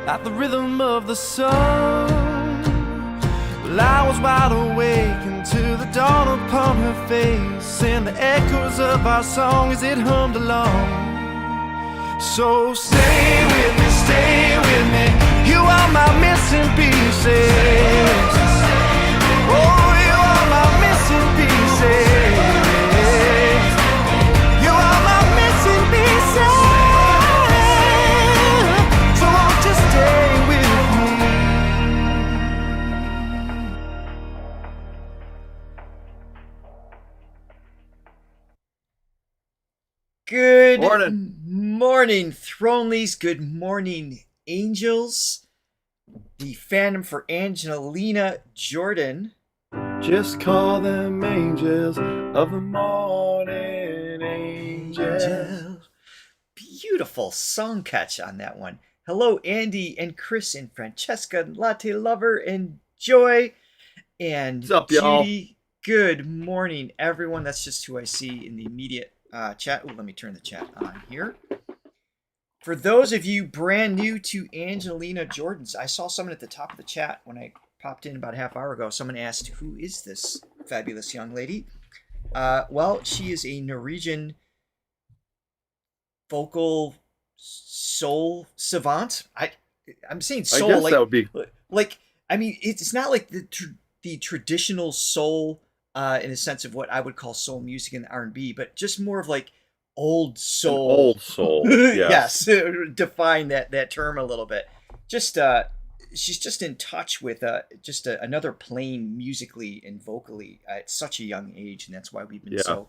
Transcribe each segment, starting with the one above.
at the rhythm of the sun. Well, I was wide awake until the dawn upon her face, and the echoes of our song as it hummed along. So stay with me, you are my missing pieces. Oh, you are my missing pieces. You are my missing pieces. So won't you stay with me? Good Morning, Thronelys. Good morning, Angels. The fandom for Angelina Jordan. Just call them angels of the morning, angels. Beautiful song catch on that one. Hello, Andy and Chris and Francesca, Latte Lover and Joy and What's up, y'all? Judy. Good morning, everyone. That's just who I see in the immediate chat. Oh, let me turn the chat on here. For those of you brand new to Angelina Jordan's, I saw someone at the top of the chat when I popped in about a half hour ago. Someone asked, who is this fabulous young lady? Well, she is a Norwegian vocal soul savant. I'm saying soul. I guess that would be like. I mean, it's not like the traditional soul in a sense of what I would call soul music in R&B, but just more of like old soul. an old soul. Yes. Yes. Define that term a little bit. Just she's just in touch with another plane musically and vocally at such a young age, and that's why we've been so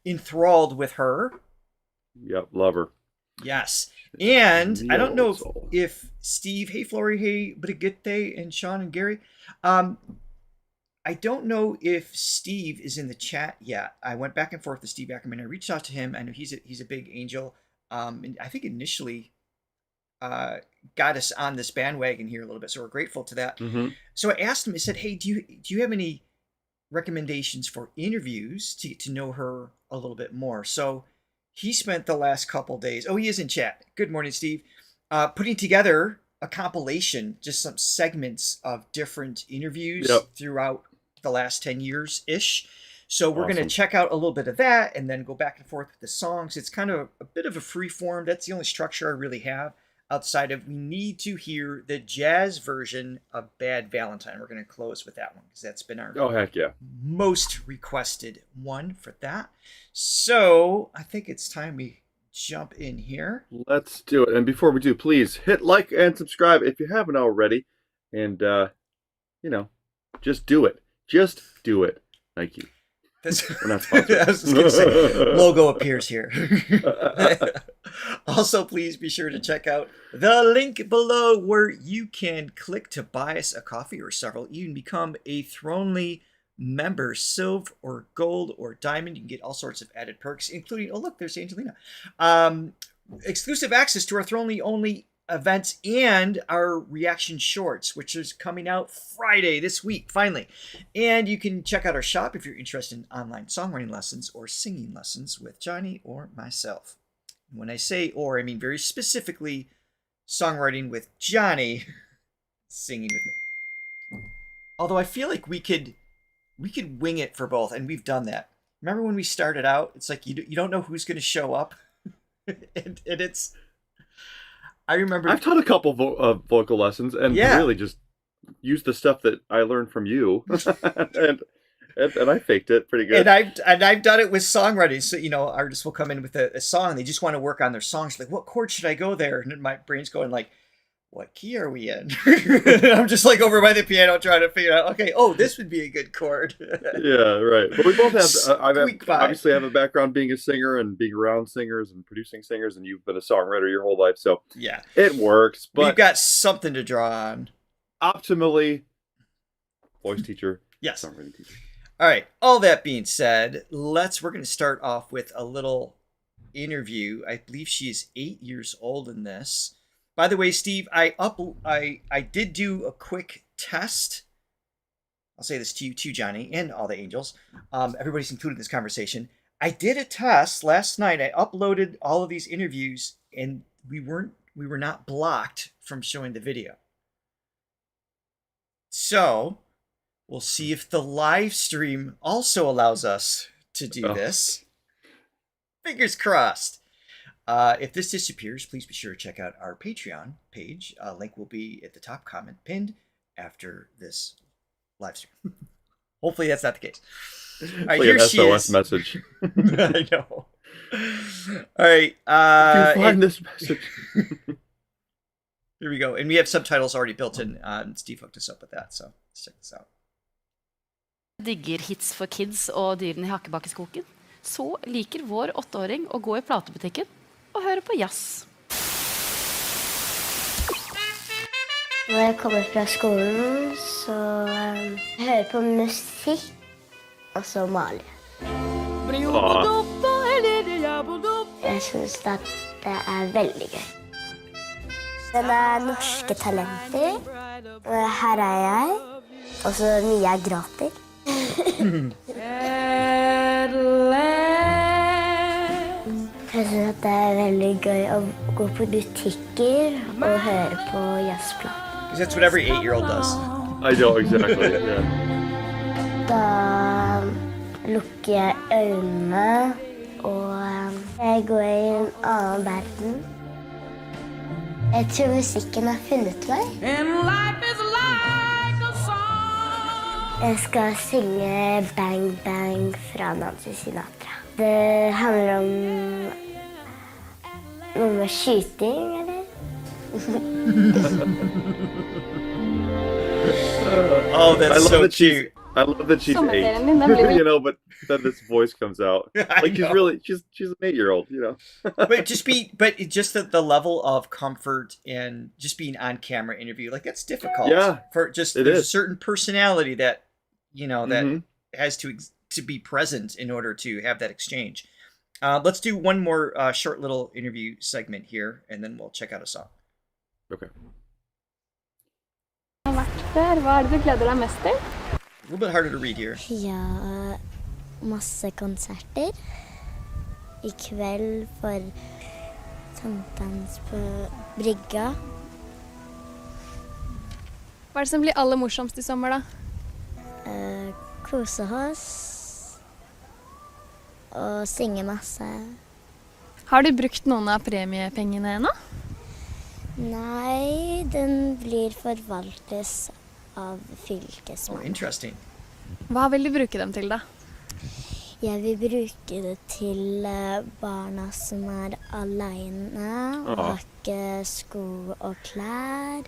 enthralled with her. Yep, love her. Yes. And The I don't know old soul. if Steve, hey Flory, hey Brigitte, and Sean and Gary, I don't know if Steve is in the chat yet. I went back and forth with Steve Ackerman. I reached out to him. I know he's a big Angel. And I think initially got us on this bandwagon here a little bit, so we're grateful to that. Mm-hmm. So I asked him. I said, "Hey, do you have any recommendations for interviews to get to know her a little bit more?" So he spent the last couple days. Oh, he is in chat. Good morning, Steve. Putting together a compilation, just some segments of different interviews throughout the last 10 years ish. So we're going to check out a little bit of that and then go back and forth with the songs. It's kind of a bit of a free form. That's the only structure I really have outside of we need to hear the jazz version of Bad Valentine. We're going to close with that one because that's been our heck yeah, most requested one for that. So I think it's time we jump in here. Let's do it. And before we do, please hit like and subscribe if you haven't already. And just do it. Just do it. Thank you. We're not sponsored. I was just going to say, logo appears here. Also, please be sure to check out the link below where you can click to buy us a coffee or several. You can become a Thronely member, silver or gold or diamond. You can get all sorts of added perks, including, oh look, there's Angelina. Exclusive access to our Thronely only events and our reaction shorts, which is coming out Friday this week, finally. And you can check out our shop if you're interested in online songwriting lessons or singing lessons with Johnny or myself. When I say or, I mean very specifically songwriting with Johnny, singing with me. Although I feel like we could wing it for both, and we've done that. Remember when we started out? It's like you don't know who's going to show up, and it's. I remember I've taught a couple vocal lessons and really just used the stuff that I learned from you, and I faked it pretty good. And I've done it with songwriting. So artists will come in with a song, and they just want to work on their songs. Like, what chord should I go there? And then my brain's going like, what key are we in? I'm just like over by the piano trying to figure out, okay, this would be a good chord. Yeah, right. But we both have, obviously have a background being a singer and being around singers and producing singers, and you've been a songwriter your whole life, so yeah, it works. But we've got something to draw on. Optimally, voice teacher, yes. songwriting teacher. All right, all that being said, we're going to start off with a little interview. I believe she is 8 years old in this. By the way, Steve, I did do a quick test. I'll say this to you too, Johnny, and all the angels. Everybody's included in this conversation. I did a test last night. I uploaded all of these interviews, and we weren't were not blocked from showing the video. So we'll see if the live stream also allows us to do this. Fingers crossed. If this disappears, please be sure to check out our Patreon page. Link will be at the top comment pinned after this live stream. Hopefully that's not the case. All right, here she SOS is. message. I know. All right. If you find this message. Here we go. And we have subtitles already built in. Steve hooked us up with that, so let's check this out. Digger hits for kids og dyrene i hakkebakkeskoken, så liker vår 8-åring å gå i platebutikken og høre på jazz. Når jeg kommer fra skolen, så jeg hører på musikk, og så maler jeg. Jeg synes at det er veldig gøy. Den er Norske Talenter, og her er jeg, og så mye jeg gråter. Jeg synes at det er veldig gøy å gå på butikker og høre på jazzplater. Because that's what every 8-year-old does. I know, exactly. Yeah. Da lukker jeg øynene, og jeg går i en annen verden. Jeg tror musikken har funnet meg. Jeg skal synge Bang Bang fra Nancy Sinatra. Det handler om noe med skyting, eller? Oh, that's so cute. I love that she's 8. You know, but then this voice comes out. Like she's an 8-year-old, you know. but just the level of comfort and just being on camera interview, like that's difficult. Yeah, for just there's a certain personality that that has to be present in order to have that exchange. Let's do one more short little interview segment here, and then we'll check out a song. Okay. Hva er det du gleder deg mest til? A little bit harder to read here. Ja, masse konserter. I kveld for sankthans på brygga. Hva er det som blir aller morsomst i sommer, da? Kose oss. Og synge masse. Har du brukt noen av premiepengene ennå? Nei, den blir forvaltes av Oh, fylkesmannen. interesting. Hva vil du bruke dem til, da? Jeg vil bruke det til barna som er alene, og har ikke sko og klær.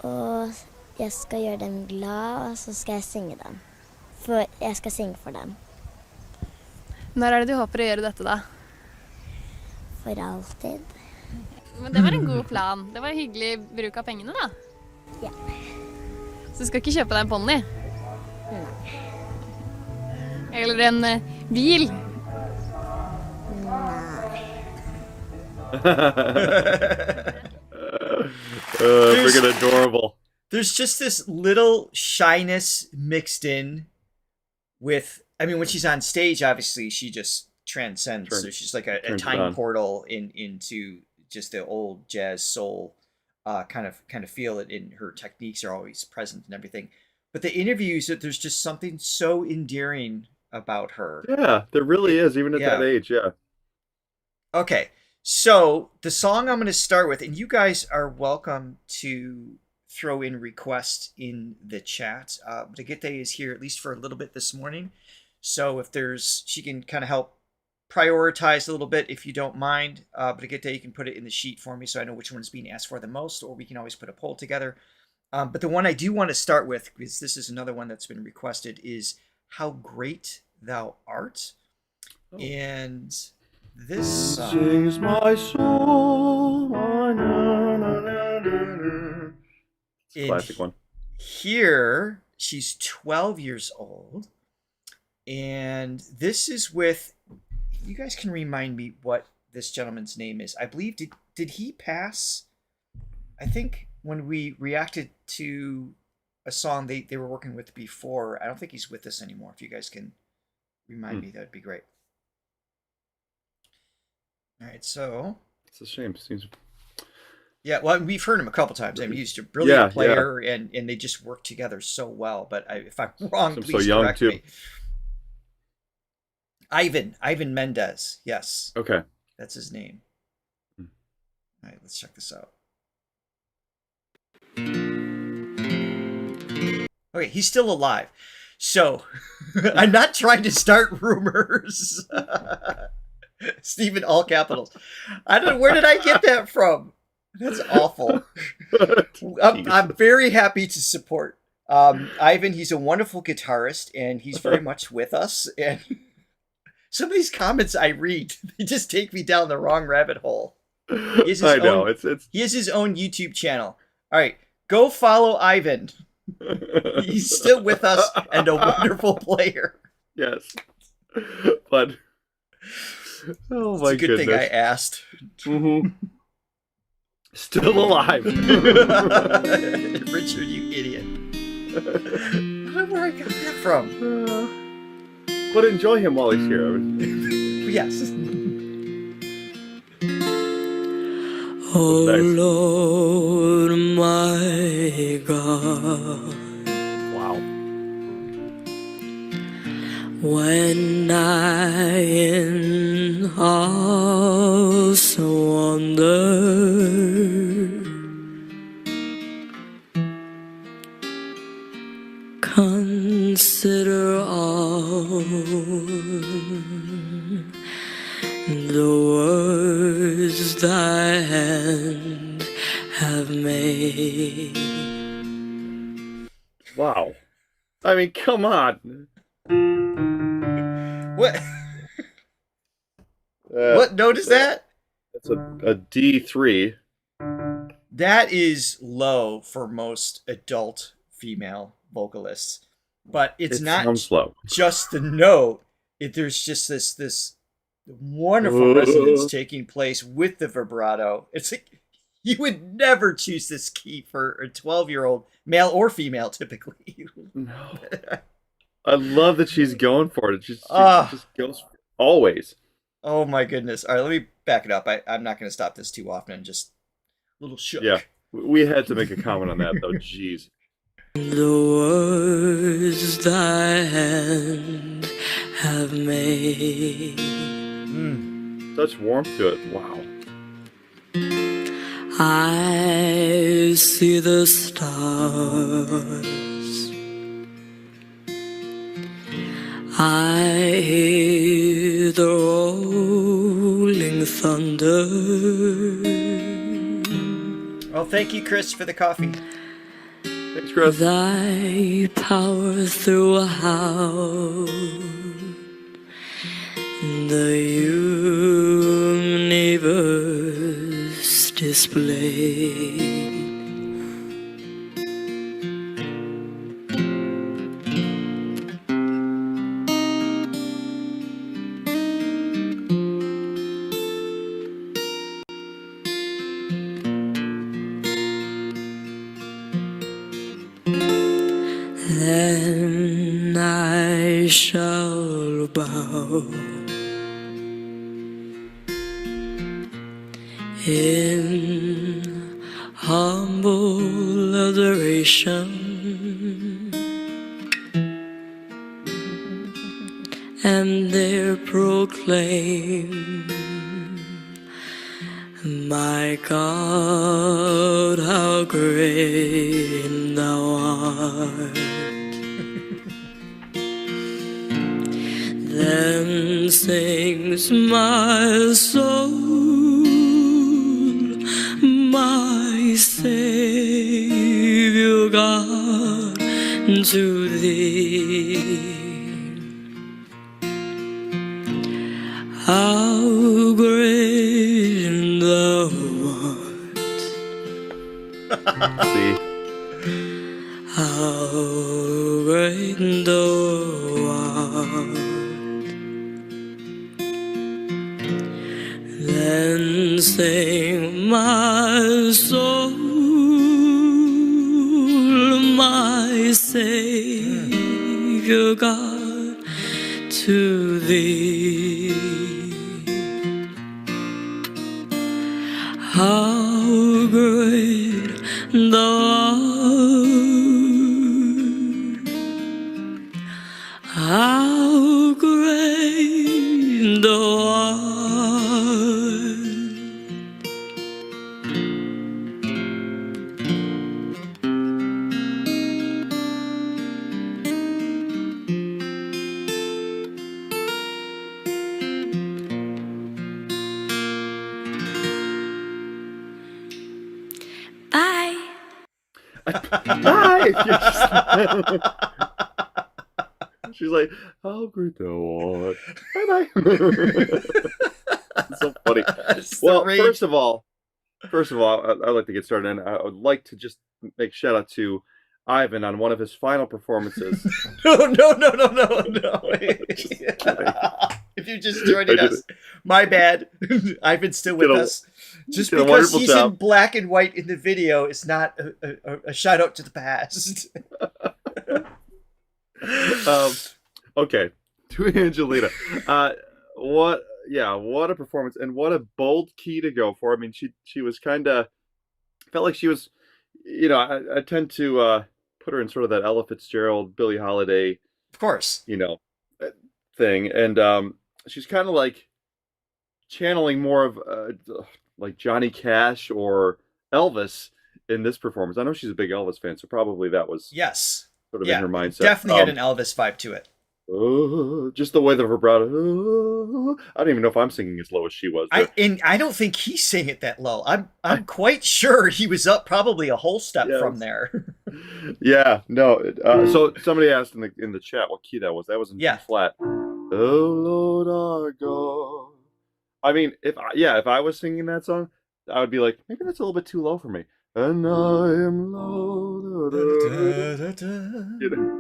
Og jeg skal gjøre dem glad, og så skal jeg synge dem. For jeg skal synge for dem. Når er det du håper å gjøre dette, da? For alltid. Men det var en god plan. Det var hyggelig bruk av pengene, da. Ja. Så du skal ikke kjøpe deg en ponni? Nei. Eller en bil? Nei. Freaking adorable. There's just this little shyness mixed in with, I mean, when she's on stage, obviously she just transcends. So she's like a time portal into just the old jazz soul kind of feel it in her techniques are always present and everything. But the interviews, there's just something so endearing about her. Yeah, there really is, even at that age, yeah. Okay, so the song I'm going to start with, and you guys are welcome to throw in requests in the chat. Brigitte is here at least for a little bit this morning. So if she can kind of help prioritize a little bit if you don't mind. Brigitte, you can put it in the sheet for me so I know which one is being asked for the most, or we can always put a poll together. But the one I do want to start with, because this is another one that's been requested, is How Great Thou Art. And this sings my soul. It's a classic one. Here, she's 12 years old. And this is with, you guys can remind me what this gentleman's name is. I believe, did he pass? I think when we reacted to a song they were working with before, I don't think he's with us anymore. If you guys can remind me, that would be great. All right, so It's a shame. Seems. Yeah, well, we've heard him a couple times. I mean, he's a brilliant player, and they just work together so well. But if I'm wrong, please correct me. Ivan Mendez. Yes. Okay. That's his name. All right, let's check this out. Okay, he's still alive. So, I'm not trying to start rumors. Stephen, all capitals. I don't know, where did I get that from? That's awful. I'm very happy to support Ivan. He's a wonderful guitarist, and he's very much with us. And some of these comments I read, they just take me down the wrong rabbit hole. He has his own YouTube channel. All right, go follow Ivan. He's still with us and a wonderful player. Yes, but oh my goodness, it's a good thing I asked. Mm-hmm. Still alive. Richard, you idiot. I don't know where I got that from. But enjoy him while he's here. Yes. Oh Lord, my God. Wow. When I in awesome wonder consider all the words thy hand have made. Wow. I mean, come on. What? What note is that? It's a D3. That is low for most adult female vocalists, but it's not slow. Just the note. There's just this wonderful resonance taking place with the vibrato. It's like you would never choose this key for a 12-year-old, male or female, typically. No. I love that she's going for it. She just goes always. Oh my goodness. All right, let me back it up. I'm not going to stop this too often. Just a little shook. Yeah, we had to make a comment on that, though. Jeez. The words thy hand have made. Such warmth to it. Wow. I see the stars. I hear the rolling thunder. Well, thank you, Chris, for the coffee. Thanks, Chris. Thy power throughout the universe displayed. Then I shall bow in humble adoration and there proclaim, my God, how great thou art. Then sings my soul, my Savior God, to thee. How great thou art. See? How great thou art. Then sing my soul, my Savior God, to thee. how great thou art, how great thou art. Bye. Bye. She's like, how great thou art. Bye bye. So funny. Well, first of all, I'd like to get started, and I would like to just make shout out to Ivan on one of his final performances. No. If you're just joining us, my bad. Ivan's still with us. Just because he's in black and white in the video is not a shout out to the past. Okay, to Angelina. What a performance, and what a bold key to go for. I mean, she was kind of felt like she was, I tend to put her in sort of that Ella Fitzgerald, Billie Holiday, of course, thing, and she's kind of like channeling more of like Johnny Cash or Elvis in this performance. I know she's a big Elvis fan, so probably that was sort of in her mindset. Definitely had an Elvis vibe to it. Just the way the vibrato. I don't even know if I'm singing as low as she was. I don't think he sang it that low. I'm quite sure he was up probably a whole step from there. Yeah, no. So somebody asked in the chat what key that was. That was in B flat. Oh Lord our God. I mean, if I was singing that song, I would be like, maybe that's a little bit too low for me. And I am low.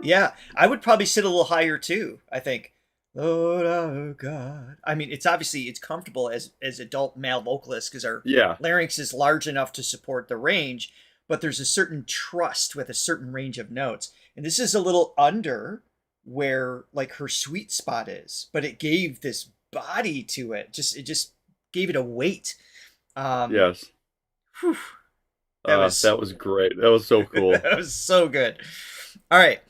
Yeah, I would probably sit a little higher too, I think. Lord our God. I mean, it's comfortable as adult male vocalists because our larynx is large enough to support the range, but there's a certain trust with a certain range of notes. And this is a little under where like her sweet spot is, but it gave this body to it. It just gave it a weight. Yes. Whew. That was great. That was so cool. That was so good. All right.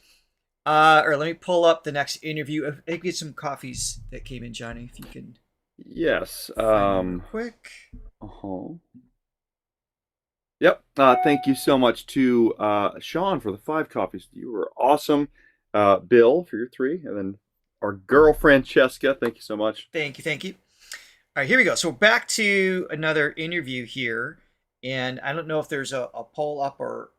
Or let me pull up the next interview. I get some coffees that came in, Johnny, if you can. Yes. Quick. Yep. Thank you so much to Sean for the 5 coffees. You were awesome. Bill for your 3, and then our girl Francesca. Thank you so much. Thank you. All right, here we go. So we're back to another interview here. And I don't know if there's a poll up or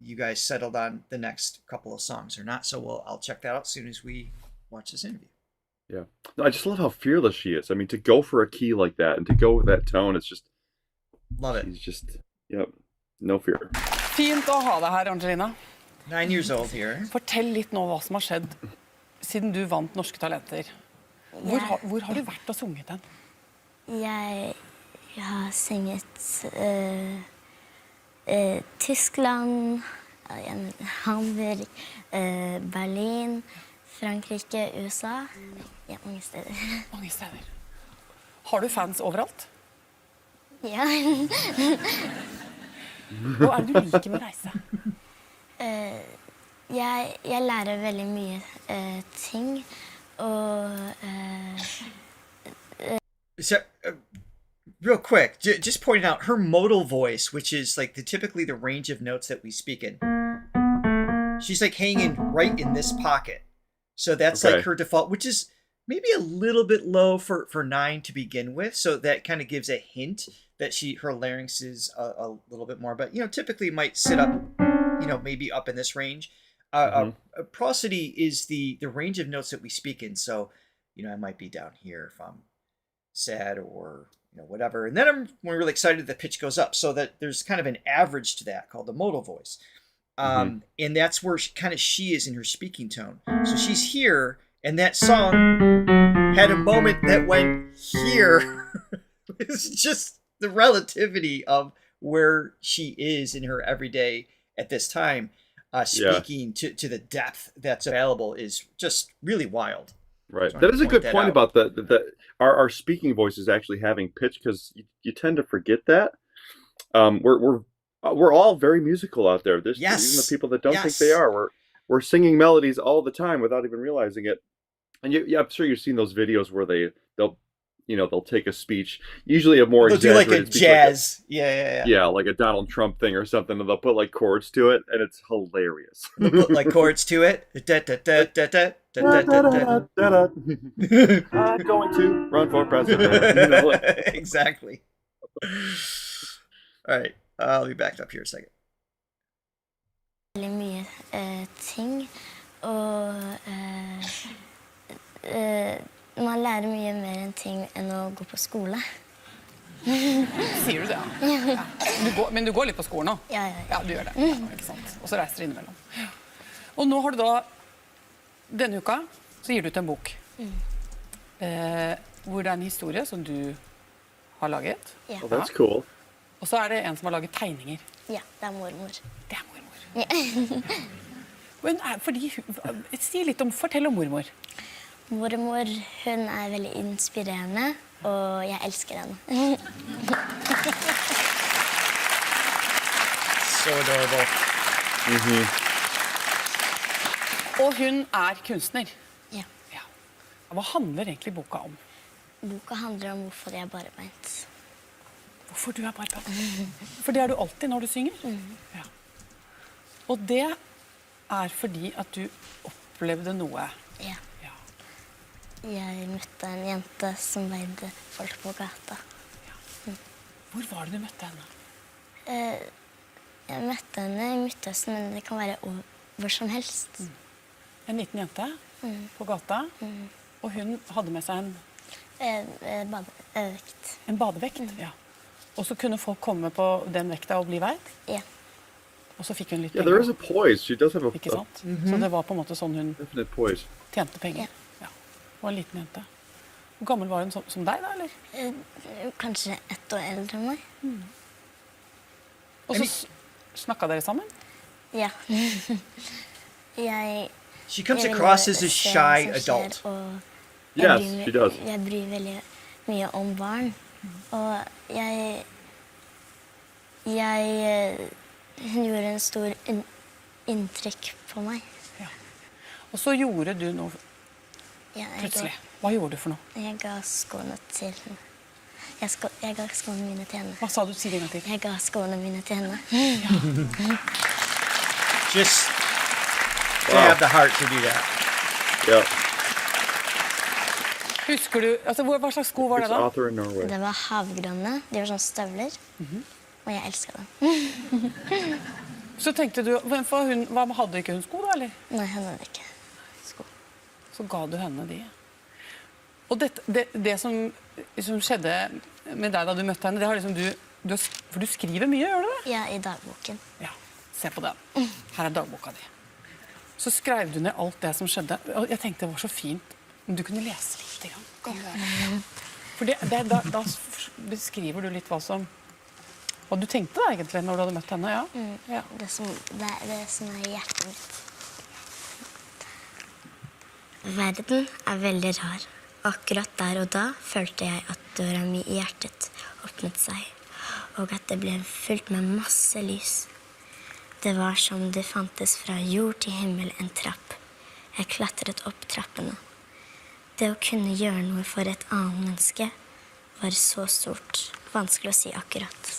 you guys settled on the next couple of songs or not. So I'll check that out as soon as we watch this interview. Yeah. I just love how fearless she is. I mean, to go for a key like that and to go with that tone, it's just... Love it. She's just, no fear. Fint å ha deg her, Angelina. 9 years old here. Fortell litt nå hva som har skjedd siden du vant Norske Talenter. Hvor har du vært og sunget den? Jeg har sunget Tyskland, Hamburg, Berlin, Frankrike, USA. Ja, mange steder. Mange steder. Har du fans overalt? Ja. Hva er det du liker med å reise? Jeg lærer veldig mye ting, og... Real quick, just pointing out her modal voice, which is like typically the range of notes that we speak in. She's like hanging right in this pocket. So that's like her default, which is maybe a little bit low for 9 to begin with. So that kind of gives a hint that her larynx is a little bit more, but typically might sit up, maybe up in this range. Prosody is the range of notes that we speak in. So, I might be down here if I'm sad or whatever, and then I'm really excited the pitch goes up, so that there's kind of an average to that called the modal voice, and that's where she is in her speaking tone. So she's here, and that song had a moment that went here. It's just the relativity of where she is in her everyday at this time, speaking to the depth that's available is just really wild. Right. So I That is a point good that point out. about our speaking voices actually having pitch, because you tend to forget that. We're all very musical out there. There's even the Yes. people that don't think they Yes. are. We're singing melodies all the time without even realizing it. And yeah, I'm sure you've seen those videos where they'll take a speech, usually a more They'll do like a exaggerated speech, jazz. Yeah. yeah, like a Donald Trump thing or something, and they'll put like chords to it, and it's hilarious. They'll put like chords to it. Da, da, da, da, da, da, da, da, da. I'm going to run for president. Exactly. All right. I'll be backed up here a second. Veldig mye ting, og man lærer mye mer enn ting enn å gå på skole. Sier du det? Ja. Men du går litt på skolen nå? Ja. Ja, du gjør det. Ja, ikke sant? Og så reiser du innimellom. Og nå har du da, denne uka, så gir du ut en bok. Hvor det er en historie som du har laget. Ja. Oh, that's cool. Og så er det en som har laget tegninger. Ja, det er mormor. Det er mormor. Men si litt fortell om mormor. Mormor, hun er veldig inspirerende, og jeg elsker henne. So adorable. Og hun er kunstner. Ja. Ja. Hva handler egentlig boka om? Boka handler om hvorfor jeg er barbeint. Hvorfor du er barbeint? For det er du alltid når du synger. Ja. Og det er fordi at du opplevde noe. Ja. Jeg møtte en jente som veide folk på gata. Hvor var det du møtte henne? Jeg møtte henne i Midtøsten, men det kan være hvor som helst. En liten jente på gata, og hun hadde med seg Badevekt. en badevekt. Ja. Og så kunne folk komme på den vekta og bli veid, Ja. og så fikk hun litt Yeah, there is penger. a poise. She does have a Ikke sant? Så det var på en måte sånn hun definite poise. tjente penger. Ja. Hun var en liten jente. Hvor gammel var hun som deg da, eller? Kanskje 1 år eldre enn meg. Og så snakket dere sammen? Ja. Jeg She comes jeg vil across as a se shy hva som skjer, adult. og Yes, jeg she does. Jeg bryr veldig mye om barn. Og hun gjorde en stor inntrykk på meg. Og så gjorde du noe Ja, plutselig. Hva gjorde du for noe? Jeg ga skoene til henne. Jeg ga skoene mine til henne. Hva sa du? Si det en gang til. Jeg ga skoene mine til henne. Just to Wow. have the heart to do that. Yeah. Husker du, altså hva slags sko var det It's da? author in Norway. Det var havgrønne. De var sånn støvler. Og jeg elsket dem. Så tenkte du, for hva hadde ikke hun sko da, eller? Nei, hun hadde ikke sko. Så ga du henne de. Og det som skjedde med deg da du møtte henne, det har liksom for du skriver mye, gjør du det? Ja, i dagboken. Ja, se på den. Her er dagboka di. Så skrev du ned alt det som skjedde. Og jeg tenkte det var så fint om du kunne lese litt. Kan du gjøre det? For da beskriver du litt hva du tenkte da egentlig når du hadde møtt henne, ja? Ja. Det som er i hjertet mitt. Verden er veldig rar. Akkurat der og da følte jeg at døra mi i hjertet åpnet seg, og at det ble fylt med masse lys. Det var som det fantes fra jord til himmel en trapp. Jeg klatret opp trappene. Det å kunne gjøre noe for et annet menneske var så stort. Vanskelig å si akkurat.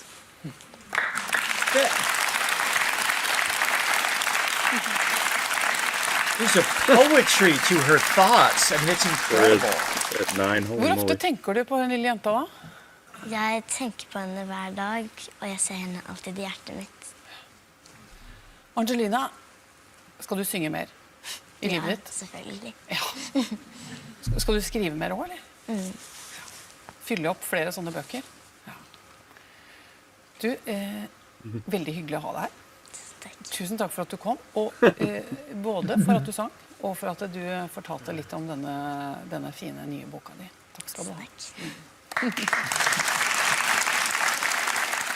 There's a poetry to her thoughts. I mean, it's There is incredible. at 9. Holy Hvor ofte moly. tenker du på den lille jenta da? Jeg tenker på henne hver dag, og jeg ser henne alltid i hjertet mitt. Angelina, skal du synge mer i livet ditt? Selvfølgelig. Ja. Skal du skrive mer også, eller? Fylle opp flere sånne bøker? Ja. Du, veldig hyggelig å ha deg her. Takk. Tusen takk for at du kom, og både for at du sang, og for at du fortalte litt om denne fine nye boka di. Takk skal du ha.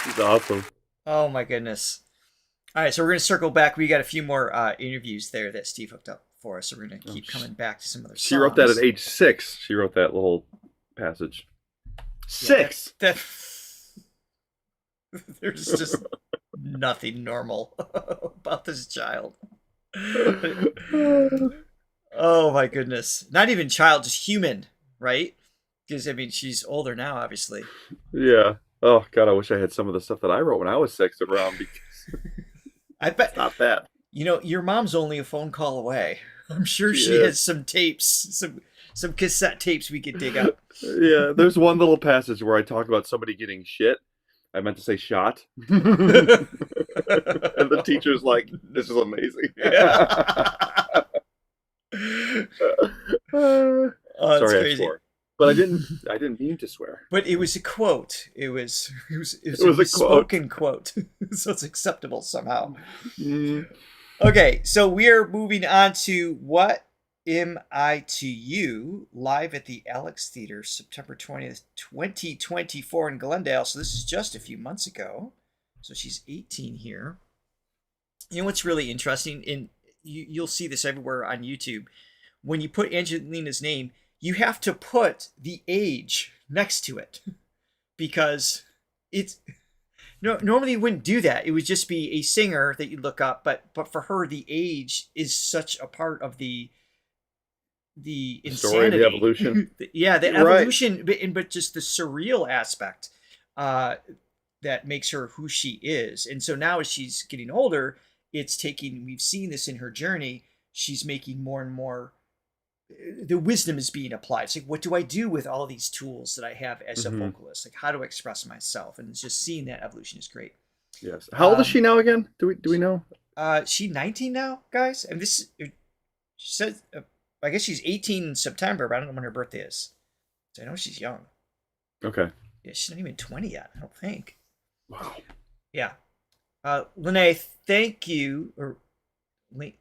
She's awesome. Oh my goodness. All right, so we're going to circle back. We got a few more interviews there that Steve hooked up for us, so we're going to keep coming back to some other songs. She wrote that at age 6. She wrote that little passage. 6! Yeah, there's just nothing normal about this child. Oh my goodness. Not even child, just human, right? Because, I mean, she's older now, obviously. Yeah. Oh, God, I wish I had some of the stuff that I wrote when I was 6 around, because I bet. it's not bad. You know, your mom's only a phone call away. I'm sure she has some tapes, some cassette tapes we could dig up. Yeah, there's one little passage where I talk about somebody getting shit. I meant to say shot. And the teacher's like, this is amazing. Oh, that's Sorry, crazy. I swore. But I didn't mean to swear. But it was a quote. It was a spoken quote. So it's acceptable somehow. Mm. Okay, so we're moving on to What Am I to You, live at the Alex Theater, September 20th, 2024 in Glendale. So this is just a few months ago. So she's 18 here. You know what's really interesting? And you'll see this everywhere on YouTube. When you put Angelina's name, you have to put the age next to it. Because it's... No, normally you wouldn't do that. It would just be a singer that you look up, but for her, the age is such a part of the insanity, story, the evolution. Yeah, the Right. evolution, but just the surreal aspect that makes her who she is. And so now, as she's getting older, we've seen this in her journey. She's making more and more. The wisdom is being applied. It's like, what do I do with all these tools that I have as a vocalist? Like, how do I express myself? And just seeing that evolution is great. Yes. How old is she now again? Do we know? She's 19 now, guys. And she said, I guess she's 18 in September, but I don't know when her birthday is. So I know she's young. Okay. Yeah, she's not even 20 yet, I don't think. Wow. Yeah. Lene, thank you. Wait,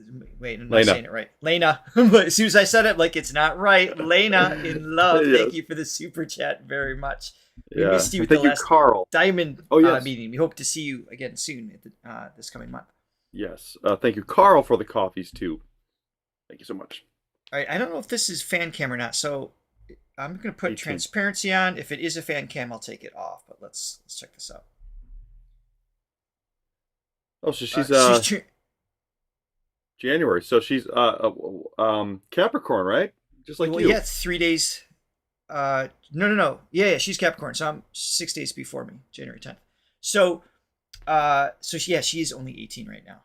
I'm not Lena. saying it right. Lena. But as soon as I said it, like it's not right. Lena in love. Yes. Thank you for the super chat very much. We Yeah. missed you at Thank the you, last Carl. Diamond yes. meeting. We hope to see you again soon at this coming month. Yes. Thank you, Carl, for the coffees too. Thank you so much. All right. I don't know if this is fan cam or not, so I'm going to put 18. transparency on. If it is a fan cam, I'll take it off. But let's check this out. Oh, so she's January. So she's Capricorn, right? Just like well, you. yeah, 3 days. No. Yeah, she's Capricorn. So I'm 6 days before me, January 10th. So she's only 18 right now.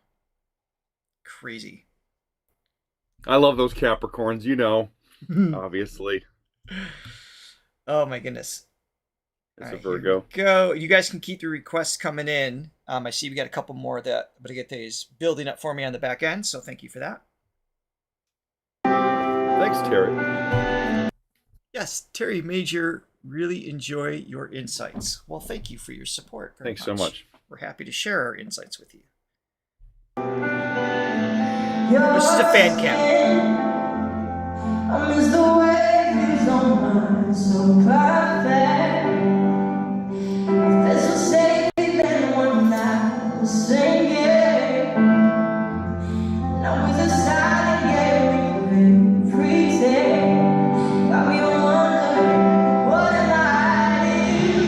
Crazy. I love those Capricorns, you know, obviously. Oh my goodness. It's All a right, Virgo. here we go. You guys can keep the requests coming in. I see we got a couple more that is building up for me on the back end. So thank you for that. Thanks, Terry. Yes, Terry Major, really enjoy your insights. Well, thank you for your support. Very Thanks so much. We're happy to share our insights with you. This is a fan cam. I miss the way things don't run so perfect. I feel so safe then one night was singing. Now with a silent game we pretend. Got me wondering, what am I to you?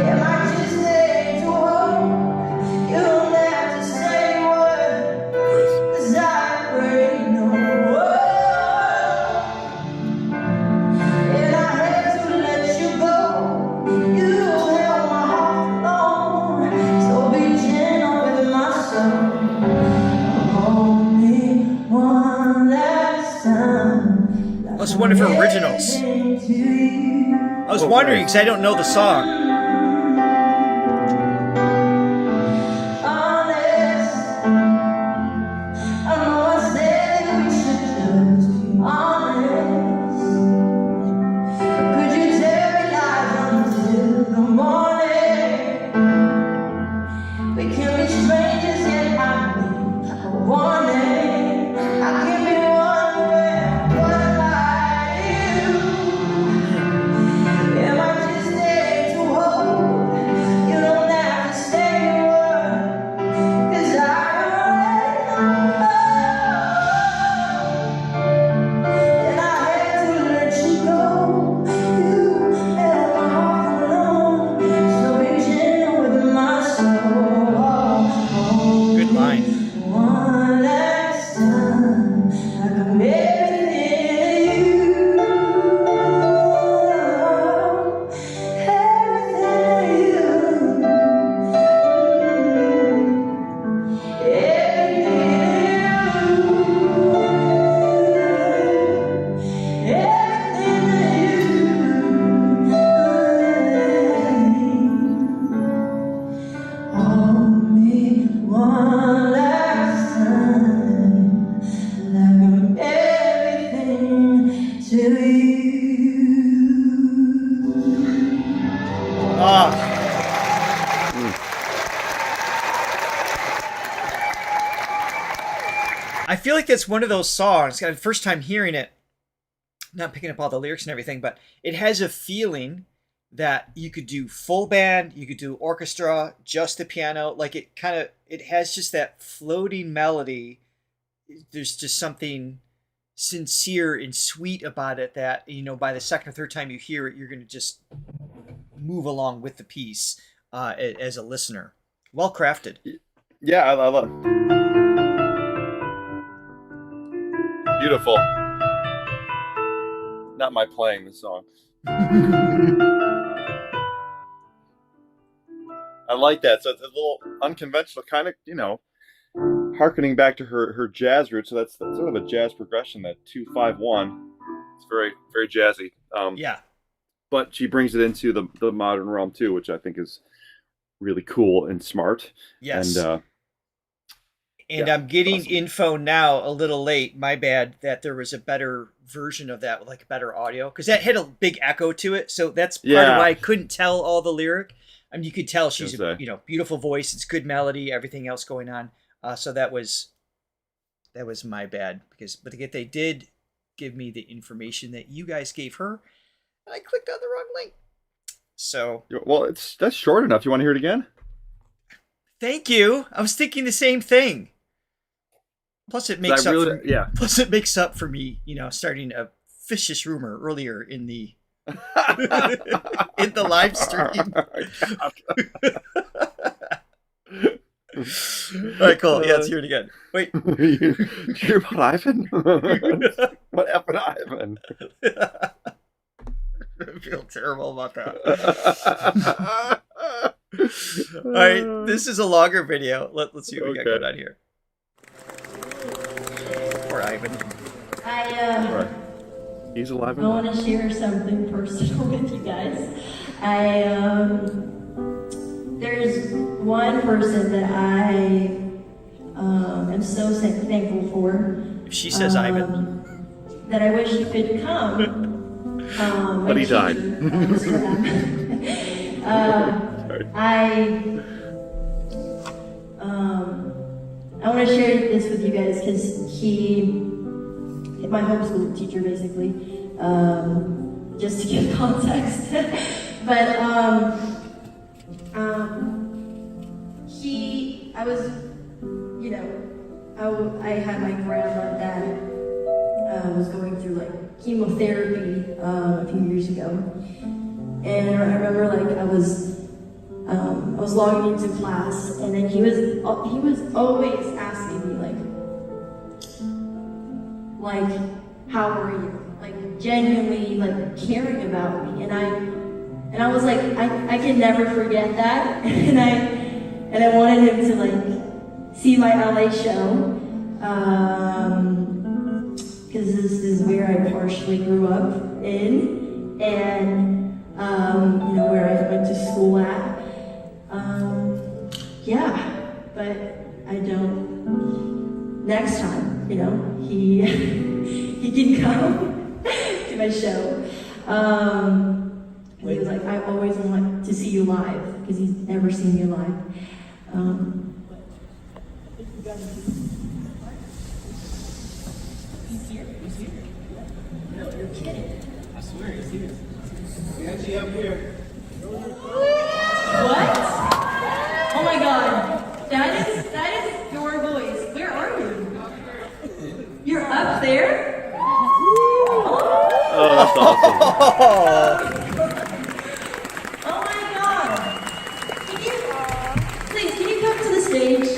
Am I just there to hold? You don't have to say a word, 'cause I already know. And I had to let you go. You held my heart alone. So be gentle with my soul. Hold me one last time. That's one of her originals. I was wondering because I don't know the song. Am I just there to I feel like that's one of those songs, first time hearing it, not picking up all the lyrics and everything, but it has a feeling that you could do full band, you could do orchestra, just the piano. Like it has just that floating melody. There's just something sincere and sweet about it that, you know, by the second or third time you hear it, you're going to just move along with the piece as a listener. Well crafted. Yeah, I love it. Beautiful. Not my playing the song. I like that. So it's a little unconventional, kind of, you know, harkening back to her jazz roots. So that's sort of a jazz progression, that 2-5-1. It's very, very jazzy. Yeah. But she brings it into the modern realm too, which I think is really cool and smart. Yes. And I'm getting info now a little late. My bad that there was a better version of that with like better audio, because that had a big echo to it. So that's part of why I couldn't tell all the lyric. I mean, you could tell she's a beautiful voice. It's good melody, everything else going on. So that was my bad, but they did give me the information that you guys gave her, and I clicked on the wrong link. So well, that's short enough. You want to hear it again? Thank you. I was thinking the same thing. Plus, it makes Plus, it makes up for me, you know, starting a vicious rumor earlier in the in the live stream. All right, cool. Yeah, let's hear it again. Wait, you hear about Ivan? What happened to Ivan? I feel terrible about that. All right, this is a longer video. Let's see what we got going on here. Poor Ivan. He's alive. I want to share something personal with you guys. There's one person that I am so thankful for. If she says Ivan. That I wish he could come. But he died. I want to share this with you guys because he, my homeschool teacher basically, just to give context. But I was, you know, I had my grandma that was going through like chemotherapy a few years ago, and I remember like I was logging into class, and then he was always asking me like how are you, like genuinely like caring about me, and I was like I can never forget that, and I wanted him to like see my LA show, because this is where I partially grew up in, and you know, where I went to school at. Yeah, but I don't. Next time, you know, he can come to my show. He was like, I always want to see you live, because he's never seen me live. He's here. No, you're kidding. I swear he's here. We actually up here. What? Oh my God. That is your voice. Where are you? You're up there? Oh, that's awesome. Oh my God. Can you come to the stage?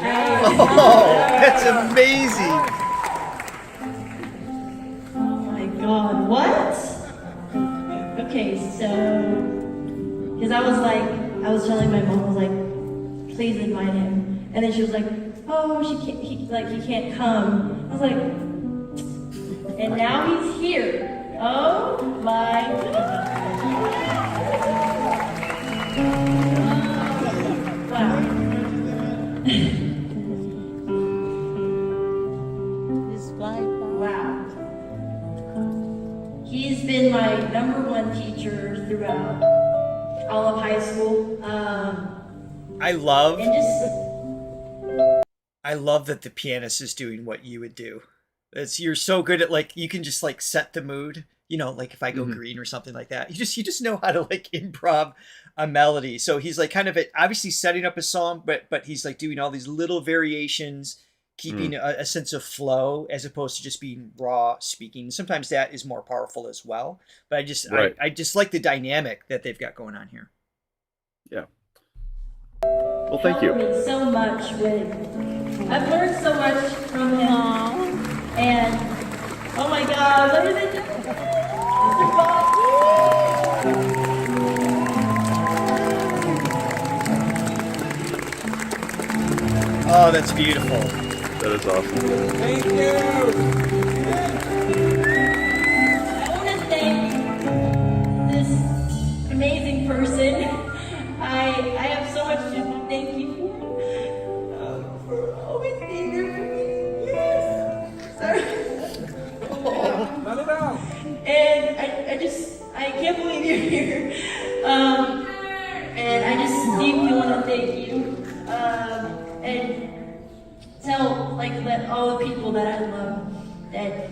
That's amazing. Oh my God, what? Okay, so, because I was telling my mom, I was like, please invite him. And then she was like, oh, he can't come. I was like, and now he's here. Oh my God. Wow. Wow. He's been my #1 teacher throughout all of high school. I love And just that the pianist is doing what you would do. You're so good at like you can just like set the mood. You know, like if I go green or something like that, you just know how to like improv a melody. So he's like kind of obviously setting up a song, but he's like doing all these little variations, keeping a sense of flow as opposed to just being raw speaking. Sometimes that is more powerful as well. But I just like the dynamic that they've got going on here. Yeah. Well, thank you. helped me so much with. I've learned so much from him. And oh my God, what are they doing? Oh, that's beautiful. That is awesome. Thank you. I want to thank this amazing person. I have so much to thank you for always being there for me. Yes. Sorry. Let it out. And I can't believe you're here. And I just deeply want to thank you. And let all the people that I love that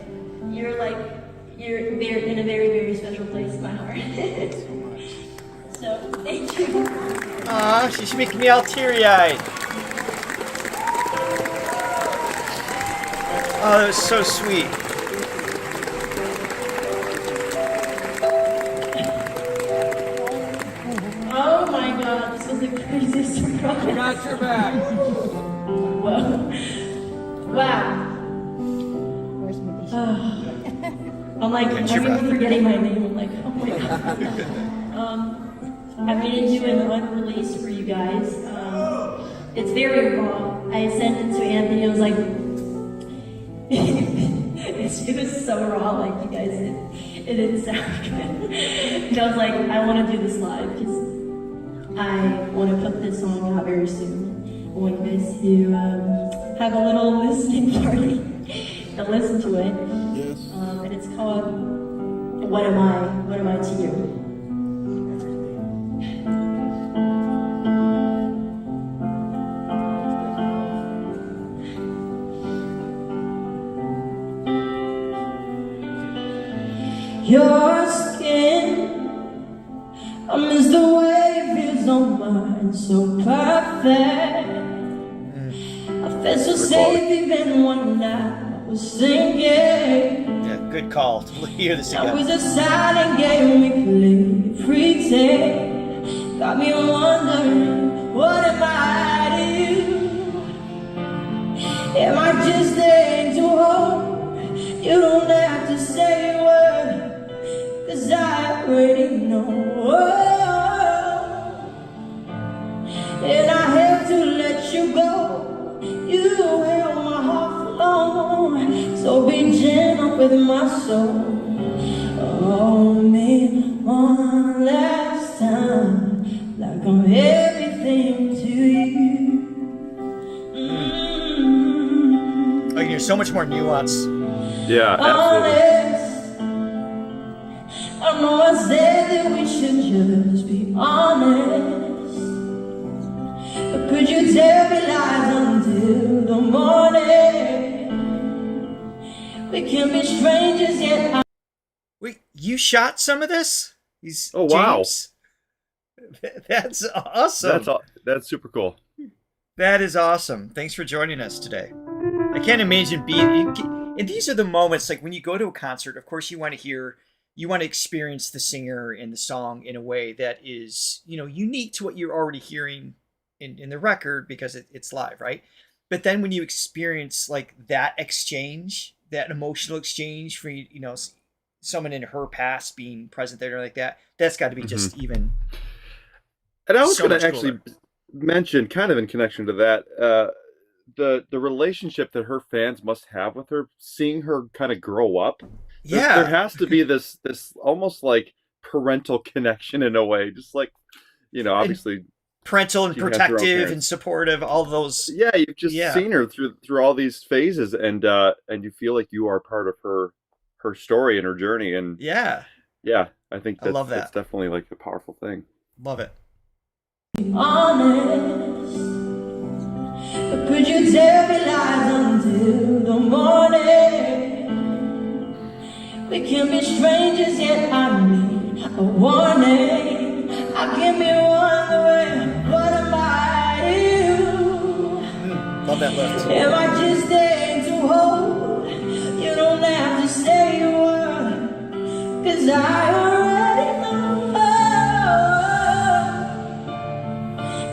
you're in a very, very special place in my heart. So, thank you. Aw, she's making me all teary-eyed. Oh, that was so sweet. Oh my God, this was the craziest surprise. I got your back. Whoa. Wow. I'm like, I'm even forgetting my name. I'm like, oh my God. I'm gonna do an unreleased for you guys. It's very raw. I sent it to Anthony. I was like, it was so raw. Like you guys, it didn't sound good. And I was like, I want to do this live because I want to put this song out very soon. I want you guys to have a little listening party and listen to it. Yes. And it's called What Am I to You? Your skin, I miss the way it feels on mine, so perfect. I felt so safe even when I was singing. Yeah, good call. Hear this That was again. a silent game we played, pretend. Got me wondering, what am I to you? Am I just there to hold? You don't have to say a word, 'cause I already know. And I have to let you go. You held my heart for long, so be gentle with my soul. Hold me one last time, like I'm everything to you. Oh, you're so much more nuance. Yeah, absolutely. Honest, I know I said that we should just be honest. But could you tell me lies until the morning? We can be strangers yet. Wait, you shot some of this? Oh, wow. James? That's awesome. That's super cool. That is awesome. Thanks for joining us today. I can't imagine being. And these are the moments, like when you go to a concert, of course you want to experience the singer and the song in a way that is, unique to what you're already hearing in the record because it's live, right? But then when you experience like that exchange, that emotional exchange for, someone in her past being present there like that, that's got to be just even. And I was so going to much actually cooler. mention, kind of in connection to that, the relationship that her fans must have with her, seeing her kind of grow up. Yeah. There has to be this almost like parental connection in a way, just like, obviously Parental and she has her own protective parents. and supportive, all those. Yeah, you've just seen her through all these phases, and you feel like you are part of her story and her journey, and Yeah. yeah, I think I love that. that's definitely like a powerful thing. Love it. be honest. But could you tell me lies until the morning? We can be strangers, yet I need a warning. I can be wondering, what am I to you? Love that lift. Am I just there to hold? You don't have to say a word, 'cause I already know.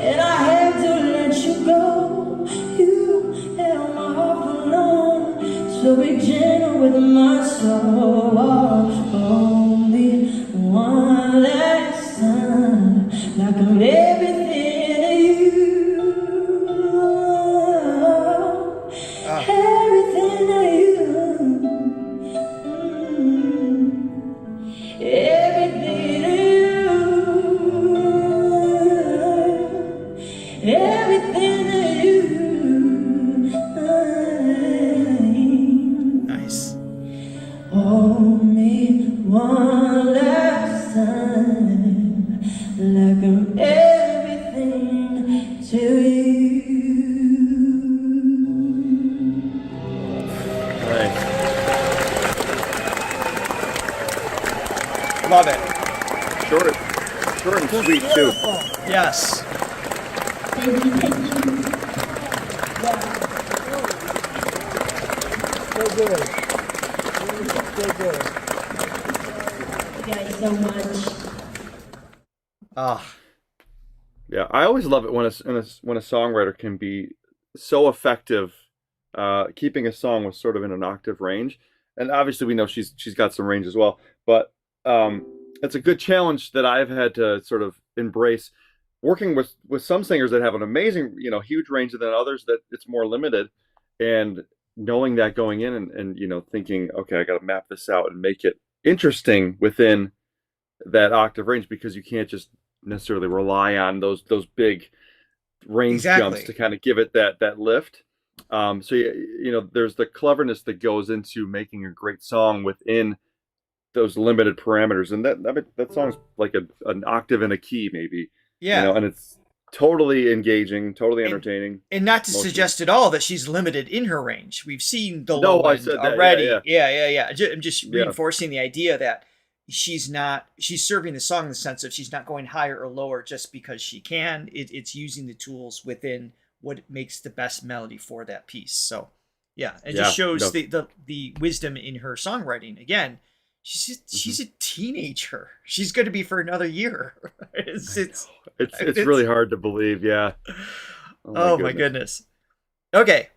And I had to let you go. You held my heart for long. So be gentle with my soul. Only one last time, like I'm everything to you. Everything to you. Everything to you. Everything to you. Nice. Hold me one last time, like I'm everything to you. Nice. Love it. Short and sweet too. Yes. Thank you, thank you. So good. So good. Thank you guys so much. Ah, Yeah, I always love it when a songwriter can be so effective, keeping a song with sort of in an octave range. And obviously, we know she's got some range as well. But it's a good challenge that I've had to sort of embrace, working with some singers that have an amazing, huge range, and then others that it's more limited, and knowing that going in and thinking, okay, I got to map this out and make it interesting within that octave range, because you can't just necessarily rely on those big range jumps to kind of give it that lift. So there's the cleverness that goes into making a great song within those limited parameters, and that song's like an octave and a key maybe. yeah. And it's totally engaging, totally entertaining. And not to suggest at all that she's limited in her range. We've seen the low I end said that, already. yeah. I'm just reinforcing the idea that she's serving the song in the sense of she's not going higher or lower just because she can. It's using the tools within what makes the best melody for that piece. So yeah, it just shows the wisdom in her songwriting. Again, she's a teenager. She's going to be for another year. It's really hard to believe. Yeah. Oh my goodness. Okay.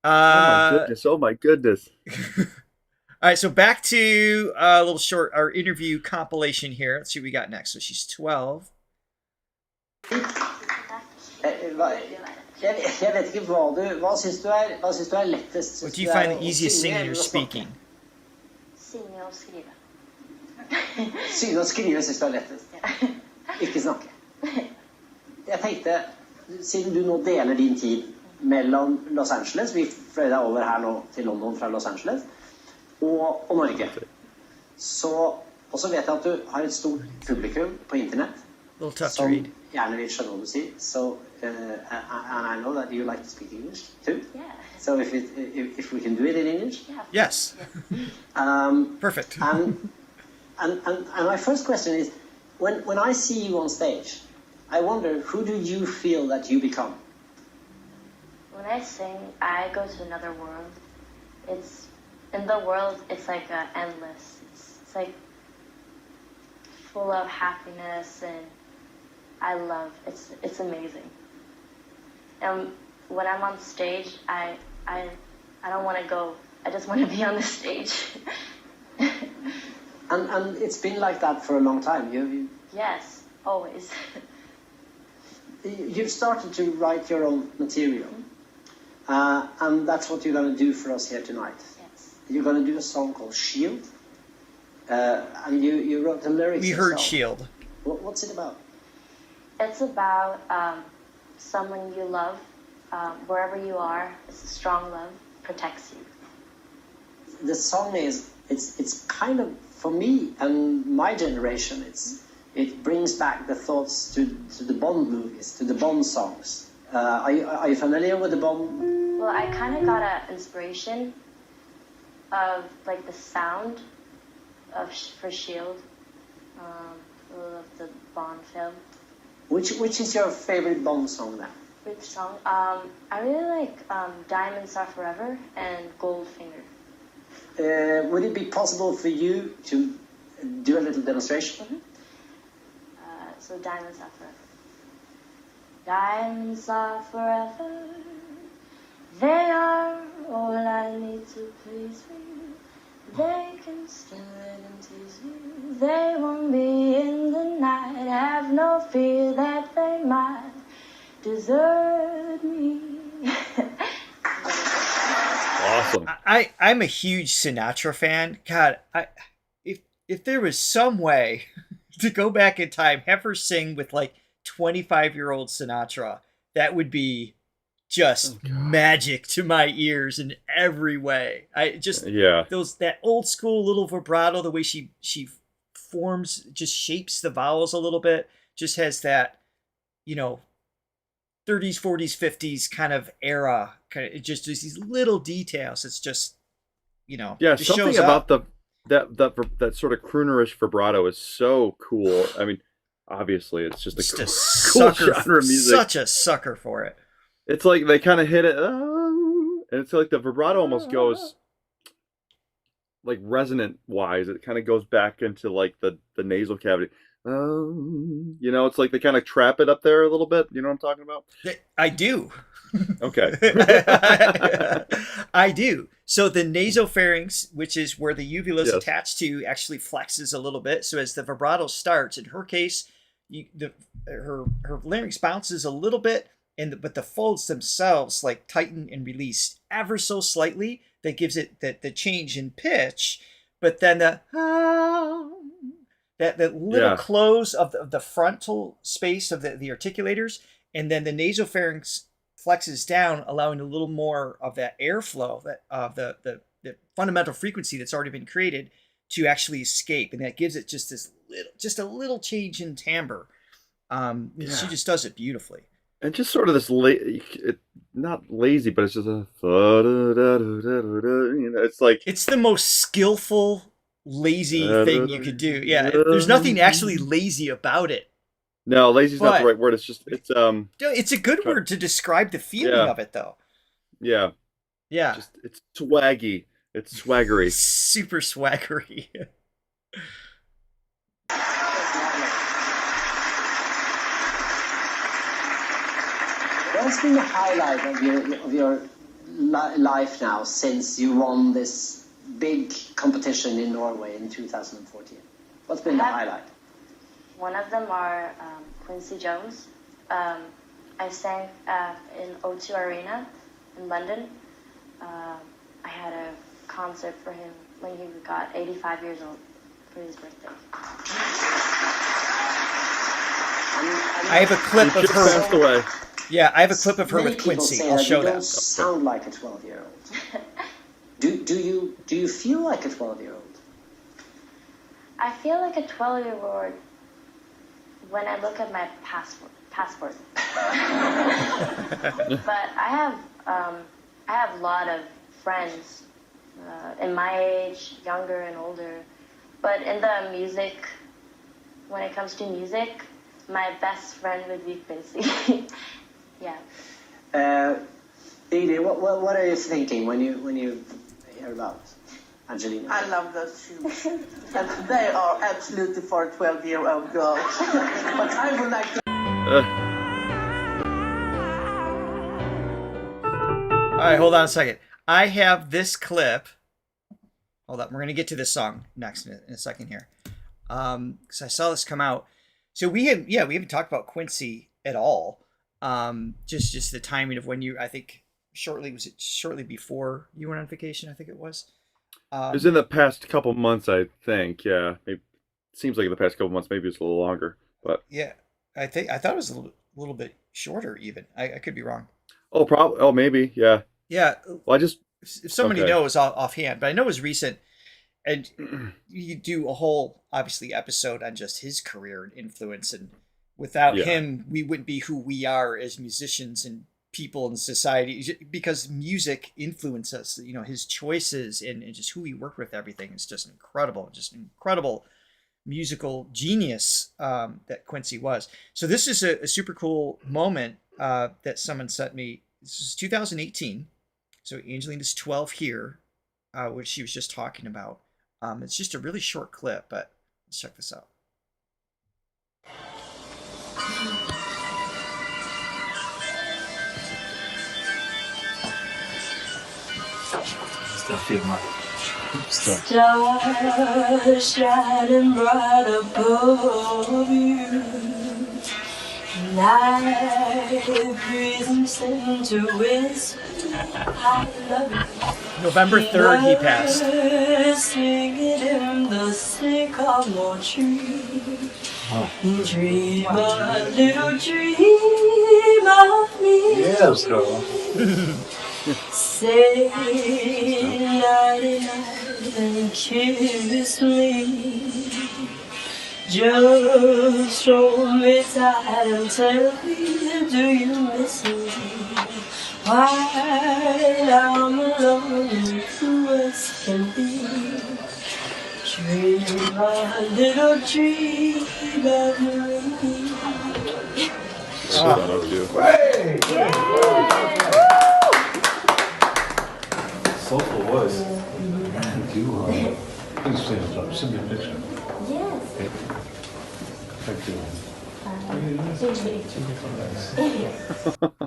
Oh my goodness. All right, so back to a little short, our interview compilation here. Let's see what we got next. So she's 12. Jeg vet ikke hva syns du er lettest? What do you find the easiest singing or speaking? Synge og skrive. Synge og skrive syns du er lettest. Ikke snakke. Jeg tenkte, siden du nå deler din tid mellom Los Angeles, vi fløy deg over her nå til London fra Los Angeles, og Norge. Og så vet jeg at du har et stort publikum på internett som gjerne vil skjønne hva du sier. So, and I know that you like to speak English too. Yeah. So if we can do it in English. Yeah. Yes. Perfect. And my first question is, when I see you on stage, I wonder, who do you feel that you become? When I sing, I go to another world. In the world, it's like endless. It's like full of happiness, and it's amazing. And when I'm on stage, I don't want to go. I just want to be on the stage. And it's been like that for a long time. Yes, always. You've started to write your own material. And that's what you're going to do for us here tonight. Yes. You're going to do a song called Shield. And you wrote the lyrics We heard yourself. Shield. What's it about? It's about someone you love, wherever you are. It's a strong love, protects you. The song it's kind of, for me and my generation, It brings back the thoughts to the Bond movies, to the Bond songs. Are you familiar with the Bond? Well, I kind of got an inspiration of like the sound of for Shield, of the Bond film. Which is your favorite Bond song now? Which song? I really like Diamonds Are Forever and Goldfinger. Would it be possible for you to do a little demonstration? Mm-hmm. So Diamonds Are Forever. Diamonds are forever. They are all I need to please me. They can stimulate and tease me. They won't be in the night. Have no fear that they might desert me. Awesome. I'm a huge Sinatra fan. God, if there was some way to go back in time, have her sing with like 25-year-old Sinatra, that would be just magic to my ears in every way. That old school little vibrato, the way she forms, just shapes the vowels a little bit, just has that, 30s, 40s, 50s kind of era. It just these little details. It's just, just something about that sort of croonerish vibrato is so cool. I mean, obviously, it's just a cool genre of music. Such a sucker for it. It's like they kind of hit it, and it's like the vibrato almost goes like resonant wise. It kind of goes back into like the nasal cavity. It's like they kind of trap it up there a little bit. You know what I'm talking about? I do. Okay. I do. So the nasopharynx, which is where the uvula is attached to, actually flexes a little bit. So as the vibrato starts, in her case, her larynx bounces a little bit, but the folds themselves like tighten and release ever so slightly. That gives it the change in pitch. But then that little close of the frontal space of the articulators, and then the nasopharynx flexes down, allowing a little more of that airflow, of the fundamental frequency that's already been created to actually escape, and that gives it just a little change in timbre. She just does it beautifully. And just sort of this not lazy, but it's just a it's like it's the most skillful lazy thing you could do. Yeah, there's nothing actually lazy about it. No, lazy's not the right word. It's a good word to describe the feeling of it, though. Yeah. It's swaggy. It's swaggery. Super swaggery. What's been the highlight of your life now since you won this big competition in Norway in 2014? What's been the highlight? One of them are Quincy Jones. I sang in O2 Arena in London. I had a concert for him when he got 85 years old for his birthday. I have a clip of her. Passed away. Yeah, I have a clip of her with Quincy. I'll show that. You don't sound like a 12-year-old. Do you feel like a 12-year-old? I feel like a 12-year-old when I look at my passport. But I have a lot of friends in my age, younger and older. But in the music, when it comes to music, my best friend would be Quincy. Yeah. Edie, what are you thinking when you hear about Angelina? I love those shoes. And they are absolutely for a 12-year-old girl. But I would like to... All right, hold on a second. I have this clip. Hold up. We're going to get to this song next in a second here. Because I saw this come out. So we haven't talked about Quincy at all. Just the timing of when I think shortly before you went on vacation, I think it was. It was in the past couple months, I think. Yeah, it seems like in the past couple months, maybe it's a little longer, but yeah, I thought it was a little bit shorter even. I could be wrong. Oh, probably. Oh, maybe. Yeah. Yeah. Well, if somebody knows offhand, but I know it was recent. And you do a whole, obviously, episode on just his career and influence. And without him, we wouldn't be who we are as musicians and people in society, because music influences us. You know, his choices and just who he worked with, everything is just incredible musical genius that Quincy was. So this is a super cool moment that someone sent me. This is 2018. So Angelina's 12 here, which she was just talking about. It's just a really short clip, but let's check this out. Stars shining bright above you. Night breeze listen to whisper, I love you. November 3rd, he passed. Singing in the sycamore tree. Dream a little dream of me. Yes, girl. Say nighty night and kiss me. Just hold me tight and tell me, do you miss me? While I'm alone, you as can be. Dream a little dream of me. Shout out to you. Soulful voice. Please send me a picture. Yes. Thank you.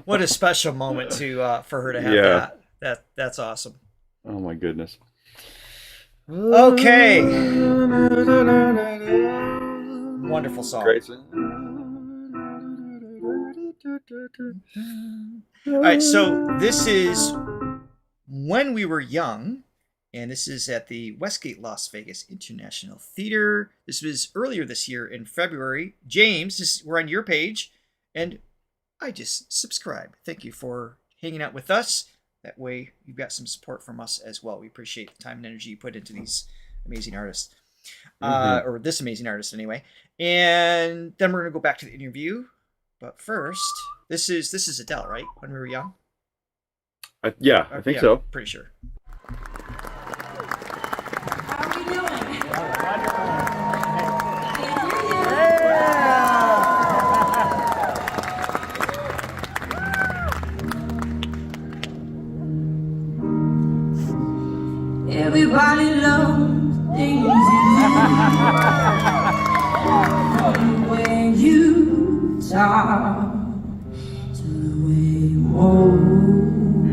What a special moment to for her to have that's awesome. Oh my goodness. Okay. Wonderful song. Great song. All right, so this is When We Were Young, and this is at the Westgate Las Vegas International Theater. This was earlier this year in February. James, we're on your page, and I just subscribe. Thank you for hanging out with us. That way you've got some support from us as well. We appreciate the time and energy you put into these amazing artists, or this amazing artist anyway. And then we're going to go back to the interview. But first, this is Adele, right? When We Were Young? I think so. Pretty sure. How are we doing? Everybody loves things you do. When you talk to the way you move,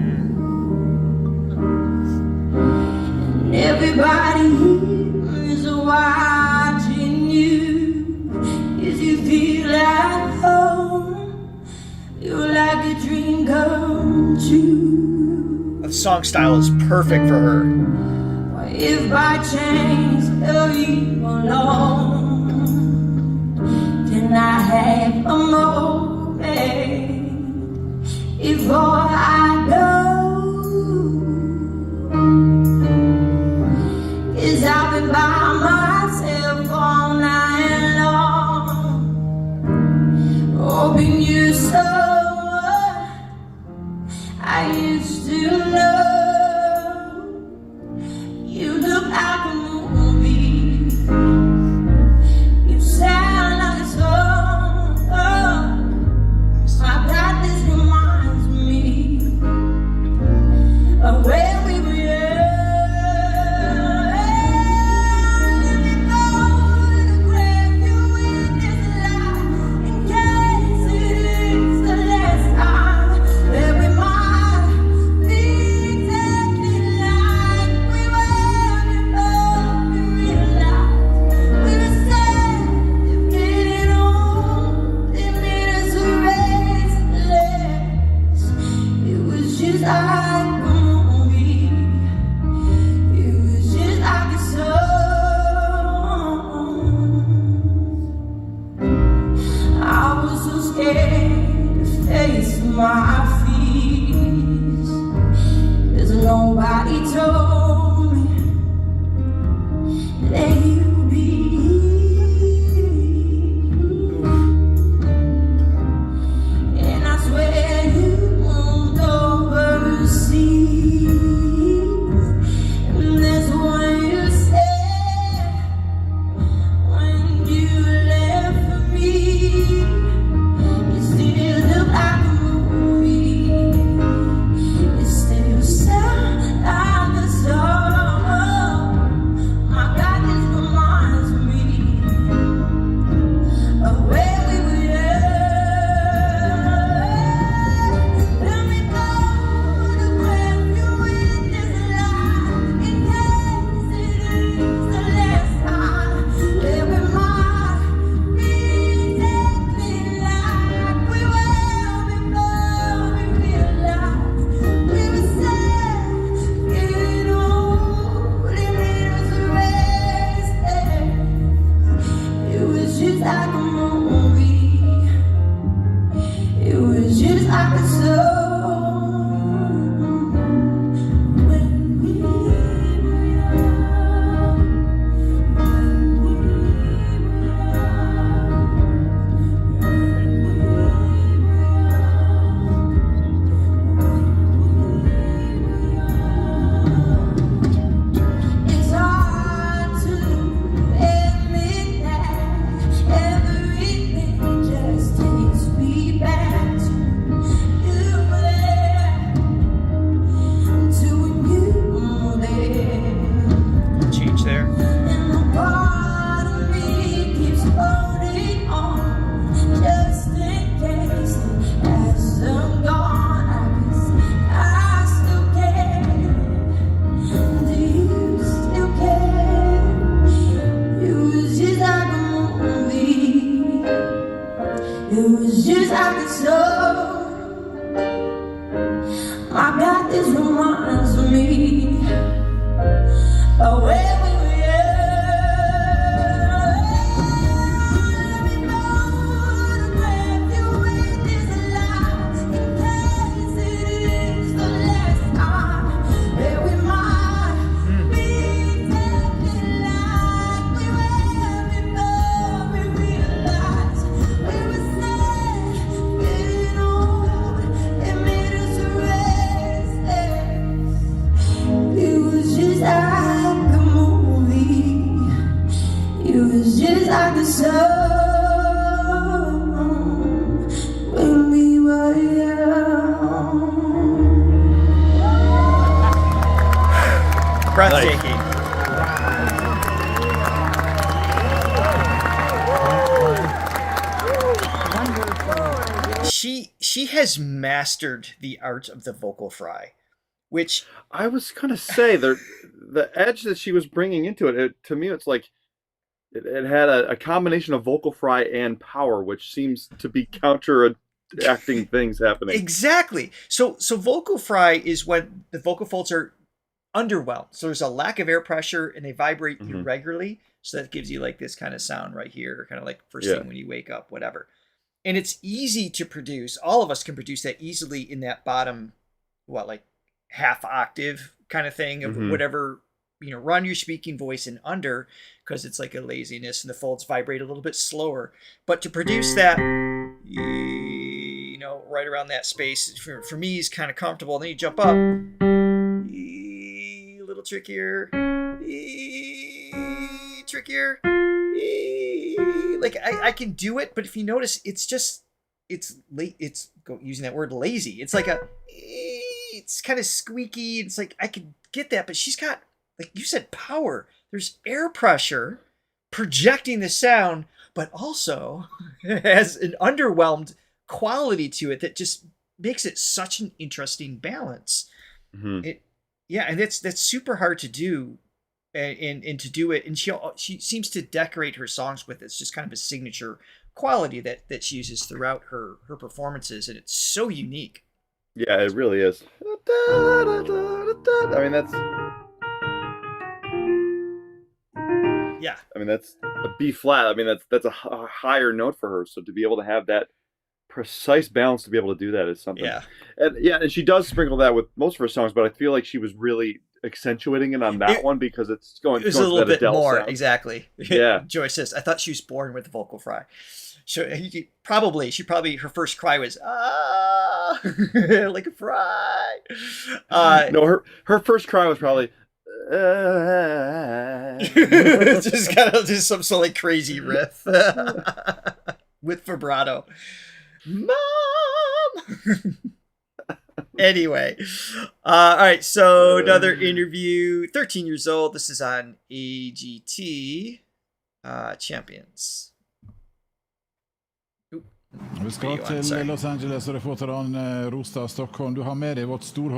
and everybody is watching you. If you feel at home, you're like a dream come true. The song style is perfect for her. If by chance you alone, can I have a moment before I go? 'Cause I've been by myself all night long, hoping you're someone I used to know. You look like a movie. You sound like a song. I bet this reminds me of when we were young. Let me go to grab you in this life, in case it is the last time that we might be exactly like we were before we realized we were sad of getting old. It made us restless. It was just like a movie. It was just like a song. I was so scared to face my fears, 'cause nobody told me like the sun. It was just like the snow. My God, this reminds me of where we were young. Let me photograph you with this light in case it is the last time that we might be talking like we were before we realized we were sad, getting old. It made us restless. It was just like a movie. It was just like the sun when we were young. Breathtaking. She has mastered the art of the vocal fry, which I was gonna say the edge that she was bringing into it, to me, it's like it had a combination of vocal fry and power, which seems to be counteracting things happening. exactly. So vocal fry is when the vocal folds are underwhelmed. So there's a lack of air pressure and they vibrate irregularly. So that gives you like this kind of sound right here, kind of like first thing when you wake up, whatever. And it's easy to produce. All of us can produce that easily in that bottom, like half octave kind of thing of whatever, run your speaking voice in under, because it's like a laziness and the folds vibrate a little bit slower. But to produce that, right around that space, for me is kind of comfortable. And then you jump up, a little trickier, trickier. Like I can do it, but if you notice, it's using that word lazy. It's like it's kind of squeaky. It's like I could get that, but she's got, like you said, power. There's air pressure projecting the sound, but also has an underwhelmed quality to it that just makes it such an interesting balance. And that's super hard to do. And to do it, and she seems to decorate her songs with it's just kind of a signature quality that she uses throughout her performances, and it's so unique. Yeah, it really is. I mean, that's a B flat. I mean, that's a higher note for her. So to be able to have that precise balance to be able to do that is something. And she does sprinkle that with most of her songs, but I feel like she was really accentuating it on that one because it was a little bit Adele more sound. Exactly. Yeah. Joyce says, I thought she was born with the vocal fry. So she probably her first cry was like a fry. No, her first cry was probably just kind of just some like crazy riff with vibrato. Mom. Anyway, all right, so another interview, 13 years old. This is on AGT Champions. Vi skal til Los Angeles og reporteren Rostad Stockholm. Du har med deg vårt store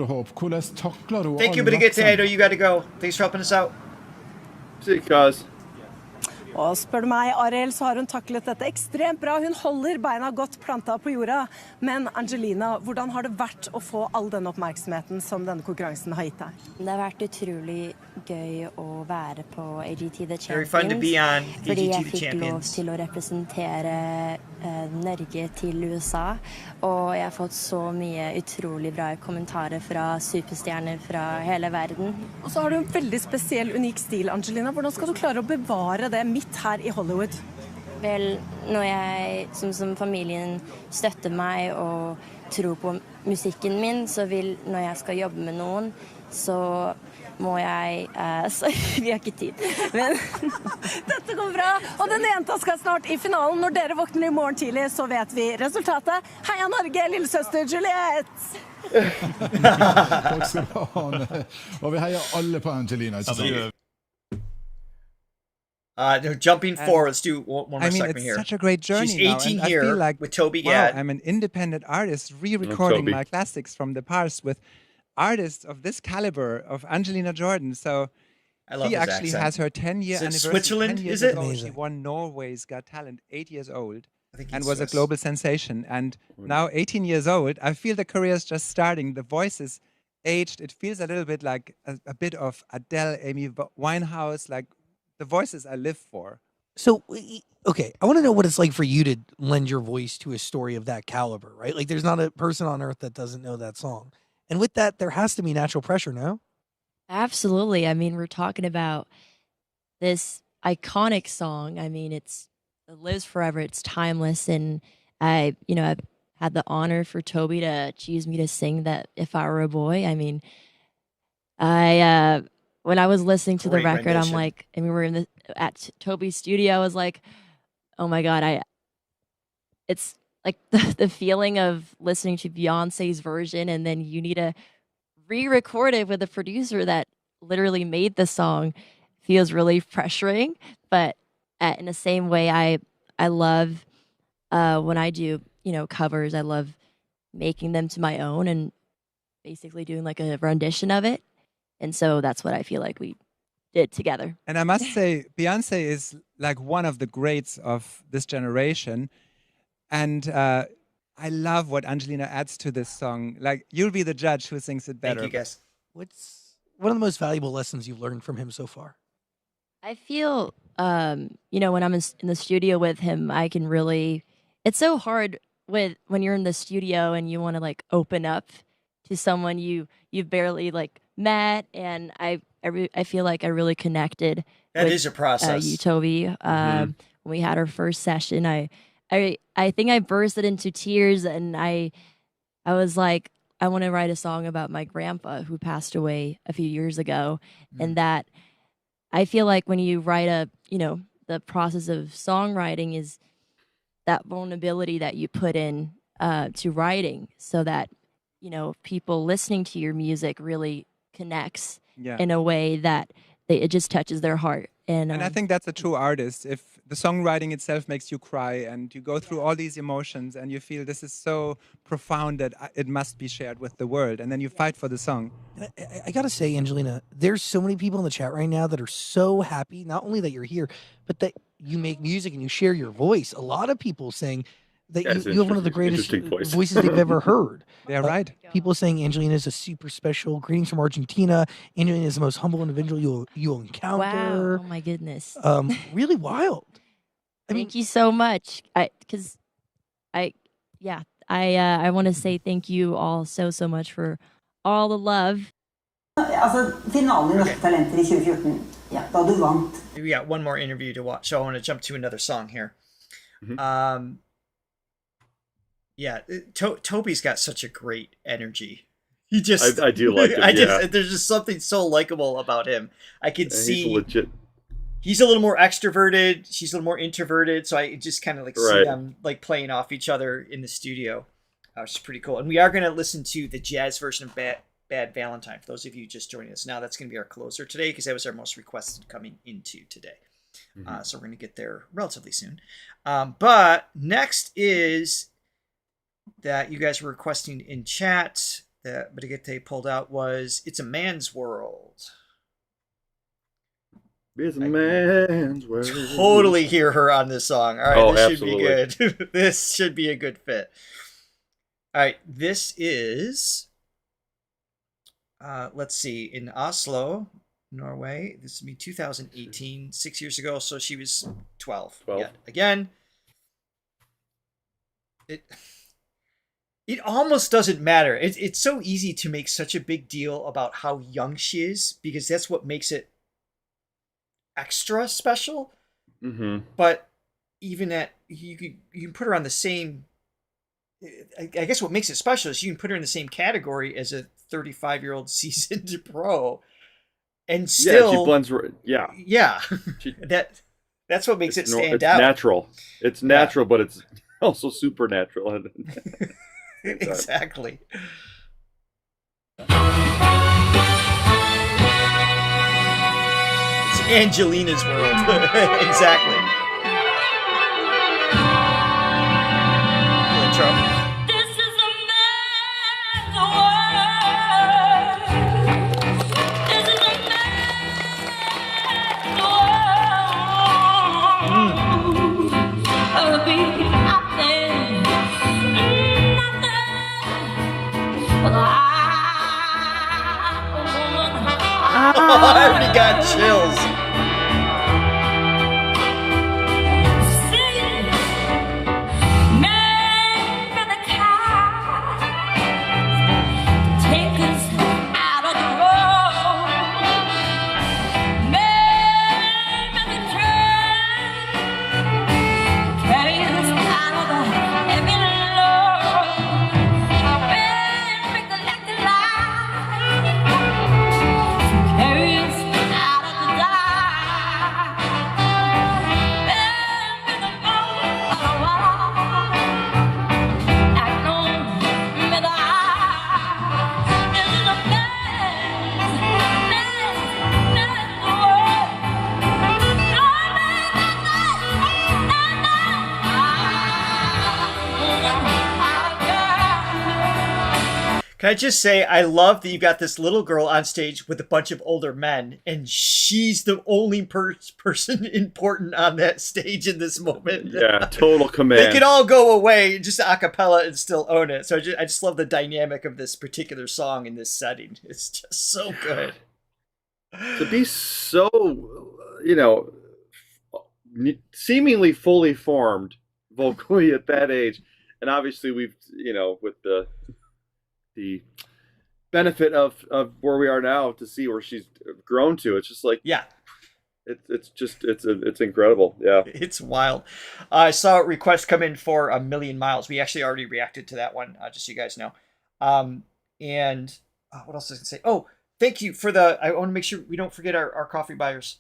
håp. Hvordan takler du Thank you, but to get to, I know you got to go. Thanks for helping us out. See you guys. Og spør du meg, Ariel, så har hun taklet dette ekstremt bra. Hun holder beina godt planta på jorda. Men Angelina, hvordan har det vært å få all denne oppmerksomheten som denne konkurransen har gitt deg? Det har vært utrolig gøy å være på AGT The Very fun to be on Champions, fordi AGT jeg The fikk lov Champions. til å representere Norge til USA, og jeg har fått så mye utrolig bra kommentarer fra superstjerner fra hele verden. Og så har du en veldig spesiell, unik stil, Angelina. Hvordan skal du klare å bevare det midt her i Hollywood? Vel, når jeg, som familien støtter meg og tror på musikken min, så vil, når jeg skal jobbe med noen, så må jeg sorry, vi har ikke tid. Men dette går bra, og den jenta skal snart i finalen. Når dere våkner i morgen tidlig, så vet vi resultatet. Heia Norge, lillesøster Juliette! Takk skal du ha. Og vi heier alle på Angelina. Ikke sant? Jumping forward, let's do one more I mean, segment it's here. such a great journey. She's now, 18 and here I feel like, with Toby wow, Gad. I'm an independent artist re-recording Toby. my classics from the past with artists of this caliber of Angelina Jordan. So I love she his actually accent. has her 10-year Is it anniversary. Switzerland, 10 years is it? ago, she Amazing. won Norway's Got Talent, 8 years old, I think and he's was a Swiss. global sensation. And now, 18 years old, I feel the career is just starting. The voice is aged. It feels a little bit like a bit of Adele, Amy Winehouse, like the voices I live for. So, okay, I want to know what it's like for you to lend your voice to a story of that caliber, right? Like, there's not a person on earth that doesn't know that song. And with that, there has to be natural pressure, no? Absolutely. I mean, we're talking about this iconic song. I mean, it lives forever. It's timeless. And I've had the honor for Toby to choose me to sing that If I Were a Boy. I mean, when I was listening to the Great record, rendition. I'm like, and we were at Toby's studio, I was like, oh my God, it's like the feeling of listening to Beyonce's version, and then you need to re-record it with a producer that literally made the song feels really pressuring. But in the same way, I love when I do, covers, I love making them to my own and basically doing like a rendition of it. And so that's what I feel like we did together. And I must say, Beyonce is like one of the greats of this generation. And I love what Angelina adds to this song. Like, you'll be the judge who sings it better. Thank you, guys. What's one of the most valuable lessons you've learned from him so far? I feel, when I'm in the studio with him, I can really, it's so hard when you're in the studio and you want to like open up to someone you've barely like met, and I feel like I really connected. That with, is a process. You, Toby. When we had our first session, I think I bursted into tears, and I was like, I want to write a song about my grandpa who passed away a few years ago, and that I feel like when you write the process of songwriting is that vulnerability that you put in to writing, so that people listening to your music really connects in a way that it just touches their heart. And I think that's a true artist. If the songwriting itself makes you cry and you go through all these emotions and you feel this is so profound that it must be shared with the world, and then you fight for the song. I gotta say, Angelina, there's so many people in the chat right now that are so happy, not only that you're here, but that you make music and you share your voice. A lot of people saying that you have one of the greatest voices they've ever heard. Yeah, right. People saying Angelina is a super special. Greetings from Argentina. Angelina is the most humble individual you'll encounter. Wow! Oh my goodness. Really wild. Thank you so much. I want to say thank you all so much for all the love. Finalen i Norske Talenter i 2014, da du vant. We got one more interview to watch, so I want to jump to another song here. Toby's got such a great energy. He just I do like him. There's just something so likable about him. I can see he's legit. He's a little more extroverted. She's a little more introverted. So I just kind of like see them like playing off each other in the studio, which is pretty cool. And we are going to listen to the jazz version of Bad Valentine. For those of you just joining us now, that's going to be our closer today because that was our most requested coming into today. So we're going to get there relatively soon. But next is that you guys were requesting in chat that Brigitte pulled out was It's a Man's World. Is a man's word. Totally hear her on this song. All right, Oh, this absolutely. should be good. This should be a good fit. All right, this is, let's see, in Oslo, Norway. This would be 2018, 6 years ago. So she was 12. 12. Yeah. Again, it almost doesn't matter. It's so easy to make such a big deal about how young she is because that's what makes it extra special. Mm-hmm. But even at you can put her on the same. I guess what makes it special is you can put her in the same category as a 35-year-old seasoned pro, and still she blends. Yeah, yeah. That's what makes it stand out. Natural. It's natural, but it's also supernatural. Exactly. It's Angelina's world. Exactly. Intro. I already got chills. Can I just say, I love that you got this little girl on stage with a bunch of older men, and she's the only person important on that stage in this moment. Yeah, total command. They could all go away, just a cappella, and still own it. So I just love the dynamic of this particular song in this setting. It's just so good. To be so, seemingly fully formed vocally at that age, and obviously we've, with the benefit of where we are now to see where she's grown to, it's just like, yeah, it's incredible. Yeah, it's wild. I saw a request come in for A Million Miles. We actually already reacted to that one, just so you guys know. And what else was I gonna say? Oh, thank you for I want to make sure we don't forget our coffee buyers.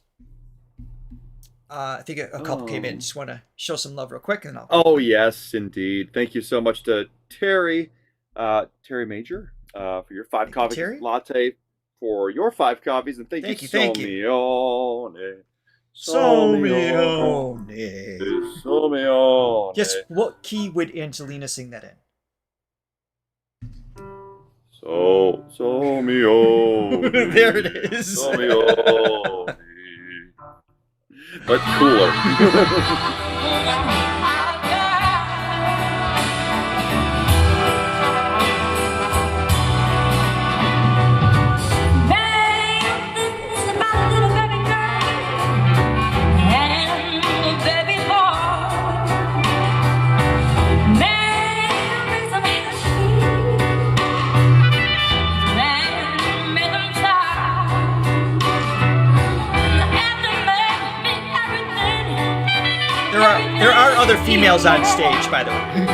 I think a couple came in. Just want to show some love real quick, and I'll. Oh yes, indeed. Thank you so much to Terry Major, for your 5 coffee latte, for your 5 coffees, and thank you. Somione. Yes, what key would Angelina sing that in? Somione. There it is. Somione. But cooler. There are other females on stage, by the way.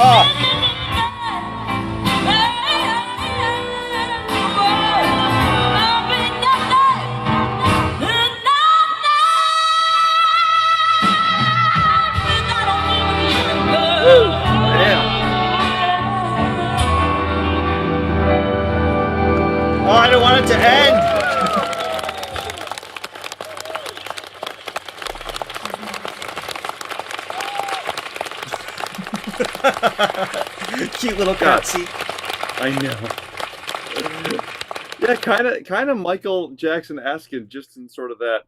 Oh, I don't want it to end. Cute little cutscene. I know. Yeah, kind of Michael Jackson-esque, just in sort of that,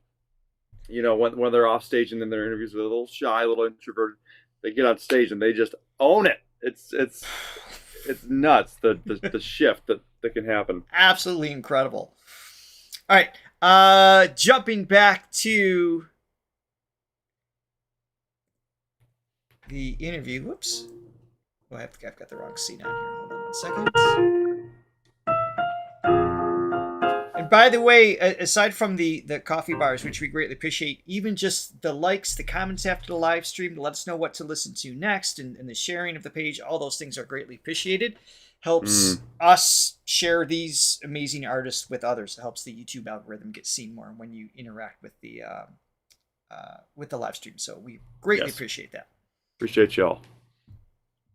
when they're off stage and then their interviews with a little shy, a little introverted, they get on stage and they just own it. It's nuts, the shift that can happen. Absolutely incredible. All right, jumping back to the interview. Whoops. Oh, I've got the wrong scene on here. Hold on 1 second. And by the way, aside from the coffee bars, which we greatly appreciate, even just the likes, the comments after the live stream to let us know what to listen to next, and the sharing of the page, all those things are greatly appreciated. Helps us share these amazing artists with others. It helps the YouTube algorithm get seen more when you interact with the live stream. So we greatly appreciate that. Appreciate y'all.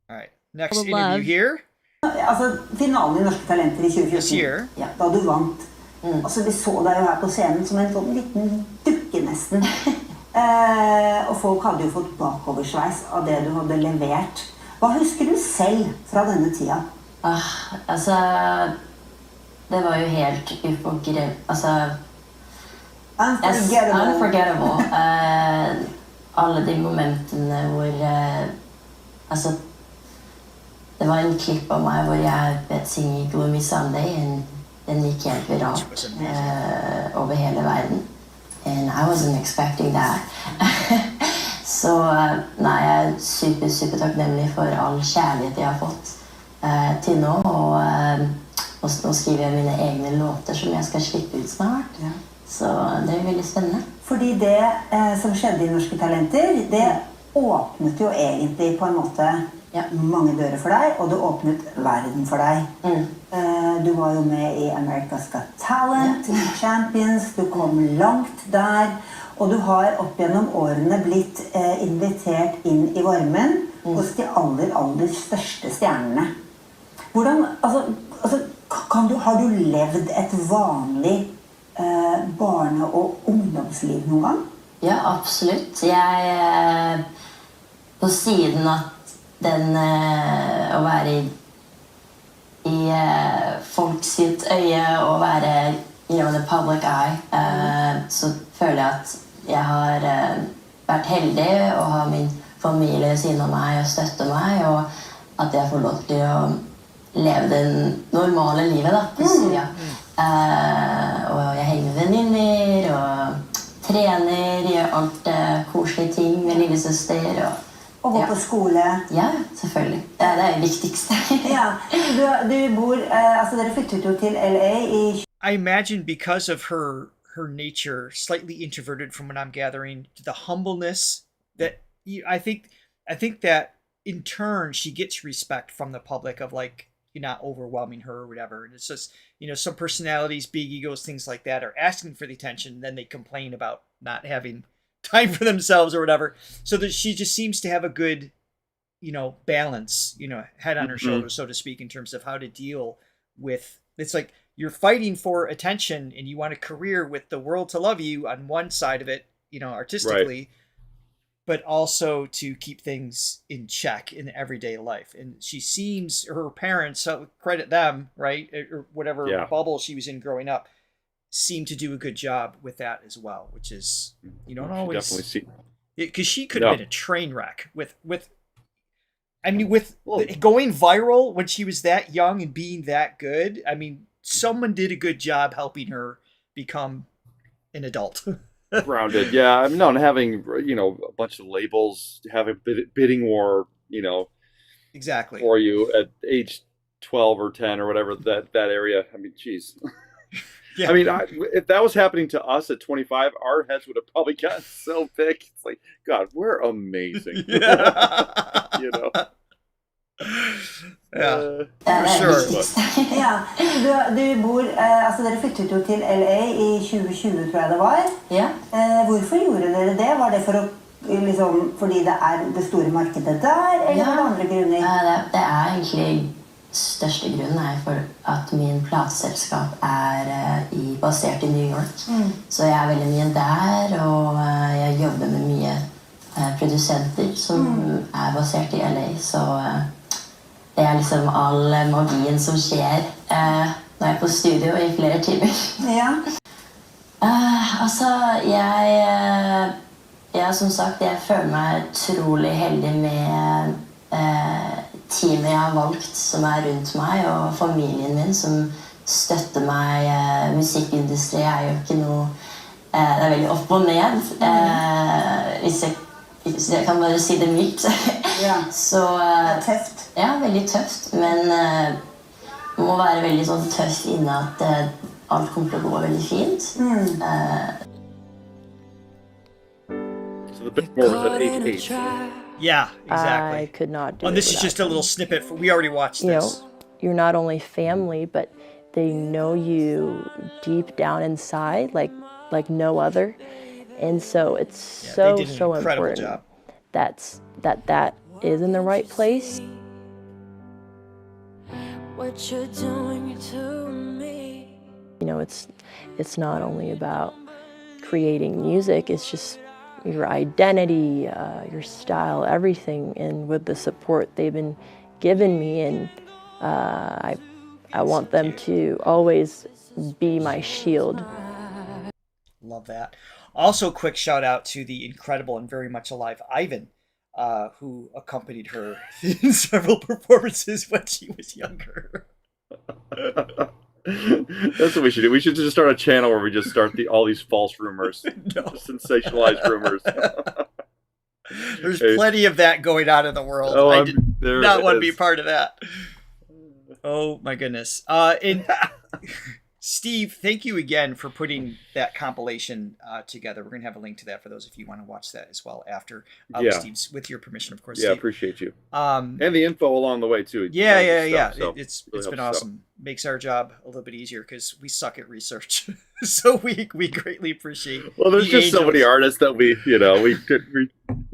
All right, next interview here. Altså, finalen I Norske Talenter I 2014, ja, da du vant. Altså, vi så deg jo her på scenen som en sånn liten dukke nesten. Og folk hadde jo fått bakoversveis av det du hadde levert. Hva husker du selv fra denne tida? Altså, det var jo helt unforgettable. Alle de momentene hvor, det var en klipp av meg hvor jeg vet singing Gloomy Sunday, og den gikk helt viralt over hele verden. And I wasn't expecting that. Så nei, jeg super takknemlig for all kjærlighet jeg har fått til nå, og nå skriver jeg mine egne låter som jeg skal slippe ut snart. Så det veldig spennende. Fordi det som skjedde I Norske Talenter, det åpnet jo egentlig på en måte mange dører for deg, og det åpnet verden for deg. Du var jo med I America's Got Talent, Champions, du kom langt der, og du har opp gjennom årene blitt invitert inn I varmen hos de aller største stjernene. Hvordan, har du levd et vanlig barne- og ungdomsliv noen gang? Ja, absolutt. Jeg på siden at den å være I folk sitt øye og være the public eye, så føler jeg at jeg har vært heldig å ha min familie ved siden av meg og støtte meg, og at jeg får lov til å leve det normale livet da, på siden. Og jeg henger med venninner og trener, gjør alt koselige ting med lillesøster og gå på skole. Ja, selvfølgelig. Det det viktigste. Ja, du bor, dere flyttet jo til LA I imagine because of her nature, slightly introverted from what I'm gathering, the humbleness that I think that in turn she gets respect from the public of like, you're not overwhelming her or whatever. And it's just, some personalities, big egos, things like that are asking for the attention, and then they complain about not having time for themselves or whatever. So that she just seems to have a good, balance, head on her shoulders, so to speak, in terms of how to deal with, it's like you're fighting for attention and you want a career with the world to love you on one side of it, artistically, but also to keep things in check in everyday life. And she seems, her parents, credit them, right? Or whatever bubble she was in growing up, seem to do a good job with that as well, which is, you don't always definitely see, because she could have been a train wreck with going viral when she was that young and being that good. I mean, someone did a good job helping her become an adult. Grounded. Yeah. And having, a bunch of labels, having bidding war, exactly for you at age 12 or 10 or whatever, that area. I mean, geez. Yeah. I mean, if that was happening to us at 25, our heads would have probably gotten so big. It's like, God, we're amazing. Yeah, for sure. Ja, du bor, altså dere flyttet jo til LA i 2020, tror jeg det var. Ja. Hvorfor gjorde dere det? Var det for å, liksom, fordi det det store markedet der, eller var det andre grunner? Det egentlig største grunnen er for at min plateselskap basert i New York. Så jeg veldig mye der, og jeg jobber med mye produsenter som basert i LA, så det liksom all magien som skjer når jeg på studio i flere timer. Ja. Altså, jeg som sagt, jeg føler meg utrolig heldig med teamet jeg har valgt som rundt meg, og familien min som støtter meg. Musikkindustri jo ikke noe, det veldig opp og ned, hvis jeg kan bare si det mildt. Så, tøft. Ja, veldig tøft, men må være veldig sånn tøft inne at alt kommer til å gå veldig fint. So the Billboard was at 88. Yeah, exactly. I could not do And it this is without just a little snippet. We already watched you this. know, you're not only family, but they know you deep down inside like no other. And so it's so incredible important job. that is in the right place. What you're doing to me. You know, it's not only about creating music, it's just your identity, your style, everything. And with the support they've been giving me, and I want them to always be my shield. Love that. Also, quick shout out to the incredible and very much alive Ivan, who accompanied her in several performances when she was younger. That's what we should do. We should just start a channel where we just start all these false rumors, sensationalized rumors. There's plenty of that going on in the world. Oh, I did there not it want to be is. part of that. Oh my goodness. And Steve, thank you again for putting that compilation together. We're going to have a link to that for those if you want to watch that as well after. Steve's, with your permission, of course. Yeah, Steve. appreciate you. And the info along the way too. Yeah. So It's really been helps us out. awesome. Makes our job a little bit easier because we suck at research. So we greatly appreciate. Well, there's the just so many artists that we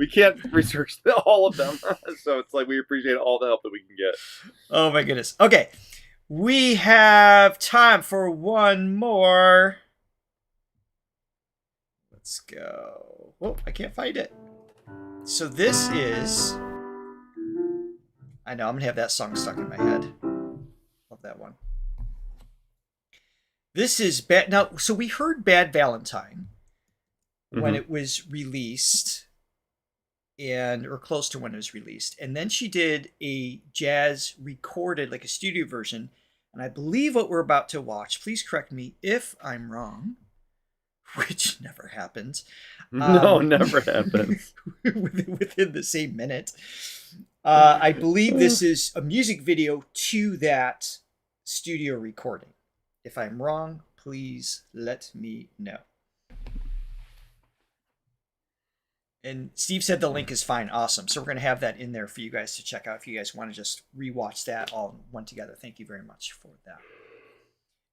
can't research all of them. So it's like we appreciate all the help that we can get. Oh my goodness. Okay. We have time for one more. Let's go. Oh, I can't find it. So this is... I know, I'm going to have that song stuck in my head. Love that one. This is Bad... Now, so we heard Bad Valentine when it was released, or close to when it was released. And then she did a jazz recorded, like a studio version. And I believe what we're about to watch, please correct me if I'm wrong, which never happens. No, never happens. Within the same minute. I believe this is a music video to that studio recording. If I'm wrong, please let me know. And Steve said the link is fine. Awesome. So we're going to have that in there for you guys to check out if you guys want to just rewatch that all in one together. Thank you very much for that.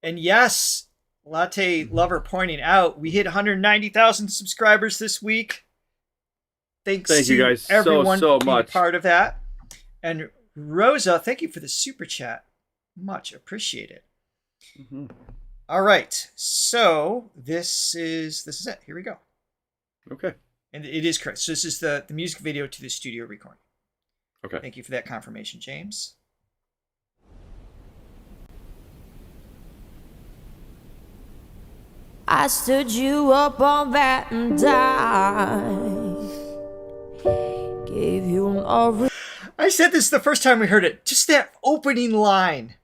And yes, Latte Lover pointing out, we hit 190,000 subscribers this week. Thank you guys everyone so being much. part of that. And Rosa, thank you for the super chat. Much appreciated. All right. So this is it. Here we go. Okay. And it is correct. So this is the music video to the studio recording. Okay. Thank you for that confirmation, James. I stood you up on Valentine. Gave you an I said this the first time we heard it. Just that opening line.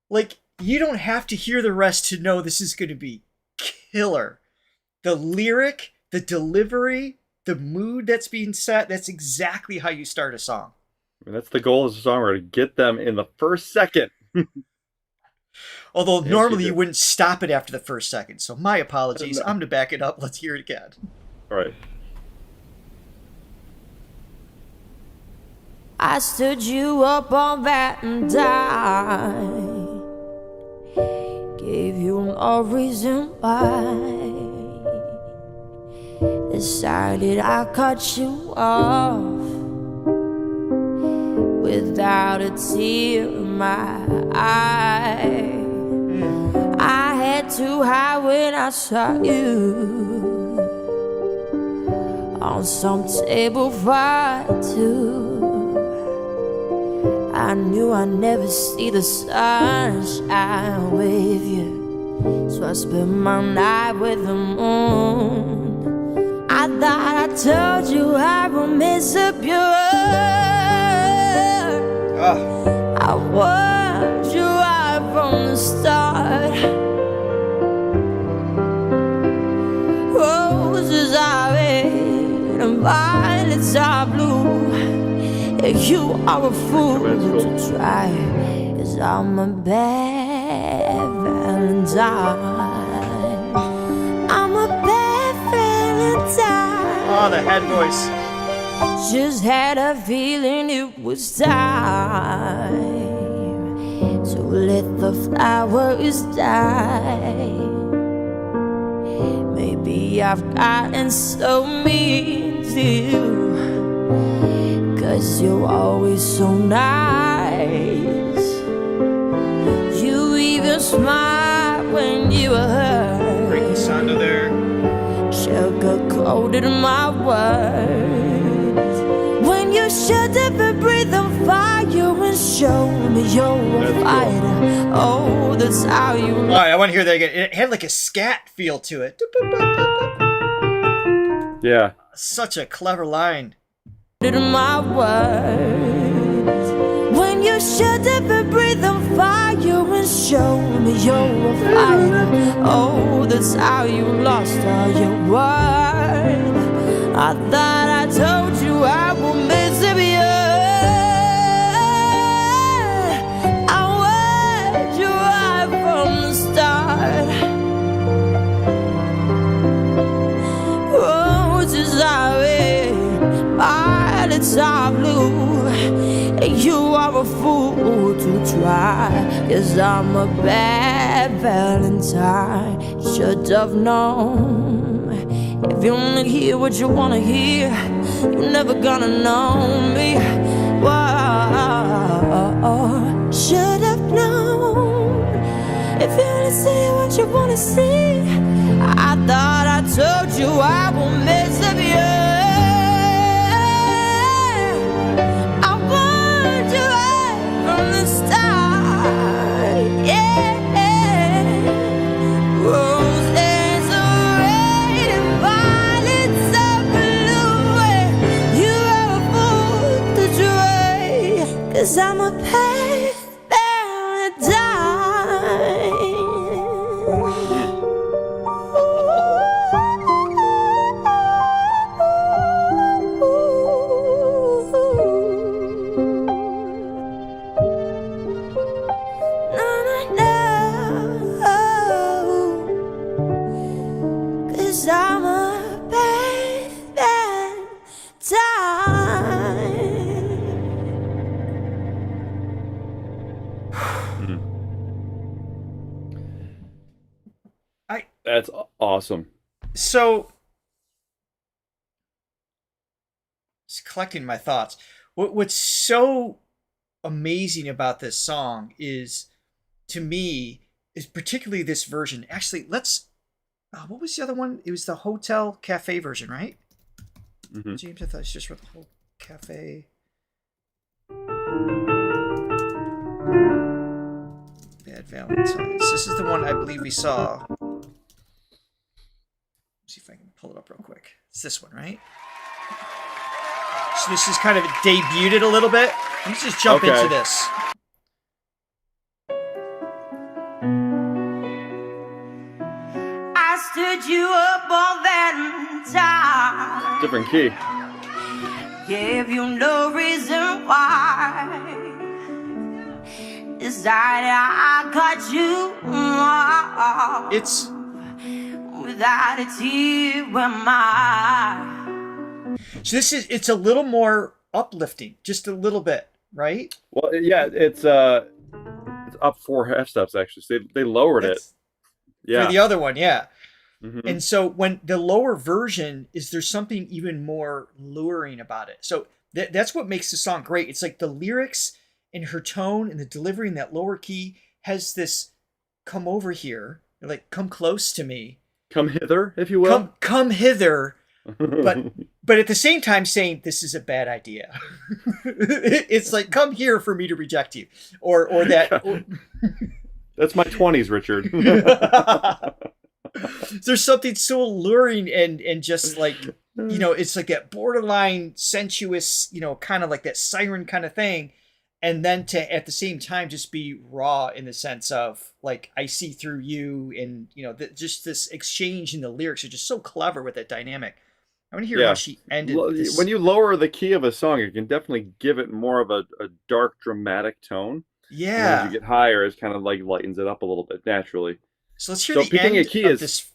Like, you don't have to hear the rest to know this is going to be killer. The lyric, the delivery, the mood that's being set, that's exactly how you start a song. I mean, that's the goal as a songwriter, to get them in the first second. Although Yes, normally you you do. wouldn't stop it after the first second. So my apologies. No. I'm going to back it up. Let's hear it again. All right. I stood you up on Valentine, gave you no reason why, decided I cut you off without a tear in my eye. I had to hide when I saw you on some table for two. I knew I'd never see the sunshine with you, so I spent my night with the moon. I thought I told you I would miss up your I warned you right from the start. Roses are red and violets are blue. You are a fool to try, 'cause I'm a bad Valentine. I'm a bad Valentine. Oh, the head voice. Just had a feeling it was time to let the flowers die. Maybe I've gotten so mean to you, 'cause you're always so nice. You even smile when you were hurt. Ricky Sando there. Sugar-coated my words when you shut up and breathe on fire and show me you're a fighter. Oh, that's how you. All right, I want to hear that again. It had like a scat feel to it. Yeah. Such a clever line. My words when you shut up and breathe on fire and show me you're a fighter. Oh, that's how you lost all your worth. I thought I told you I would miss you. I warned you right from the start. Roses are red, violets are blue. You are a fool to try, 'cause I'm a bad Valentine. Should have known. If you only hear what you wanna hear, you're never gonna know me. Whoa, should have known. If you only see what you wanna see, I thought I told you I will miss of you. Cause I'm a bad Cause I'm a bad That's awesome. So, just collecting my thoughts. What's so amazing about this song is, to me, is particularly this version. Actually, let's. What was the other one? It was the Hotel Cafe version, right? Mm-hmm. James, I thought I just wrote the whole cafe. Bad Valentines. This is the one I believe we saw. See if I can pull it up real quick. It's this one, right? So this is kind of debuted it a little bit. Let's just jump into this. I stood you up on Valentine. Different key. Gave you no reason why. Decided I cut you off. It's without a tear in my eye. So it's a little more uplifting just a little bit, right? Well, yeah, it's up 4 half steps actually. So they lowered it. Yeah. For the other one, yeah. Mhm. And so when the lower version there's something even more luring about it. So that's what makes the song great. It's like the lyrics and her tone and the delivery in that lower key has this come over here, like come close to me. Come hither, if you will. Come hither. But at the same time saying this is a bad idea. It's like come here for me to reject you. Or that That's my 20s, Richard. There's something so alluring and just like, you know, it's like that borderline sensuous, you know, kind of like that siren kind of thing. And then to at the same time just be raw in the sense of like I see through you, and you know just this exchange in the lyrics are just so clever with that dynamic. I want to hear how she ended. When you lower the key of a song, you can definitely give it more of a dark, dramatic tone. Yeah. And as you get higher, it kind of like lightens it up a little bit naturally. So let's hear the end of this.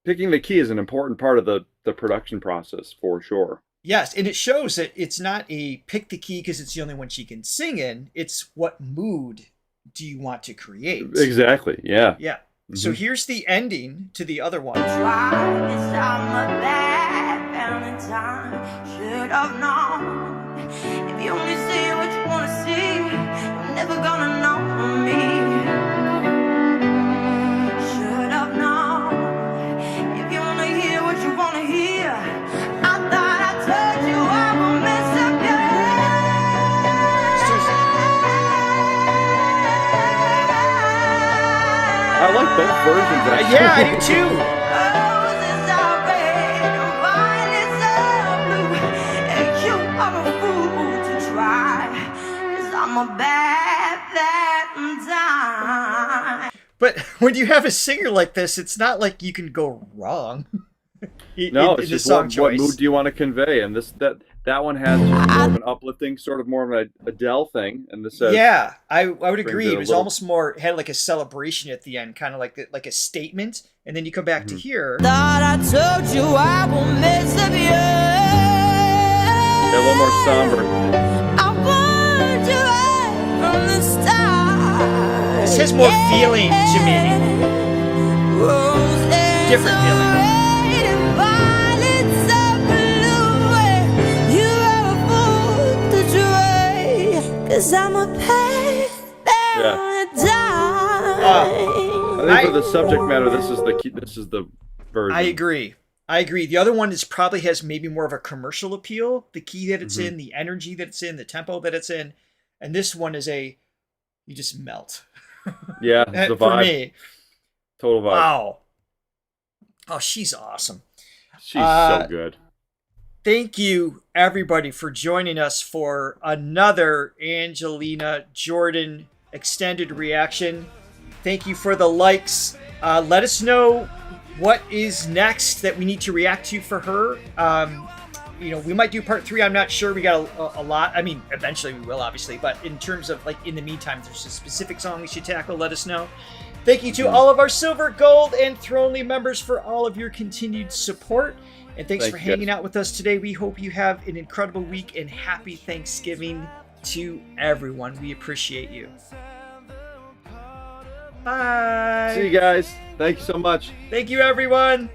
Picking the key is an important part of the production process for sure. Yes, and it shows that it's not a pick the key because it's the only one she can sing in. It's what mood do you want to create? Exactly, yeah. Yeah. So here's the ending to the other one. Should have known. If you only see what you want to see, you're never gonna know me. Should have known. If you wanna hear what you wanna hear, I thought I told you I will mess up your I like both versions. Actually. Yeah, I do too. But when you have a singer like this, it's not like you can go wrong. It's just what mood do you want to convey, and that one has more of an uplifting, sort of more of an Adele thing, and this yeah, I would agree. It was almost more had like a celebration at the end, kind of like a statement, and then you come back to here. Thought I told you I will mess up you. A little more somber. I warned you right from the start. This has more feeling to me. Different feeling. Cause I'm a bad I think for the subject matter, this is the key, this is the version. I agree. The other one probably has maybe more of a commercial appeal. The key that it's in, the energy that it's in, the tempo that it's in, and this one is you just melt. Yeah, the vibe. For me, total vibe. Wow. Oh, she's awesome. She's so good. Thank you, everybody, for joining us for another Angelina Jordan extended reaction. Thank you for the likes. Let us know what is next that we need to react to for her. We might do part 3. I'm not sure. We got a lot. I mean, eventually we will, obviously. But in terms of, in the meantime, if there's a specific song we should tackle, let us know. Thank you to all of our Silver, Gold, and Thronely members for all of your continued support. And thanks for hanging out with us today. We hope you have an incredible week, and happy Thanksgiving to everyone. We appreciate you. Bye. See you guys. Thank you so much. Thank you, everyone.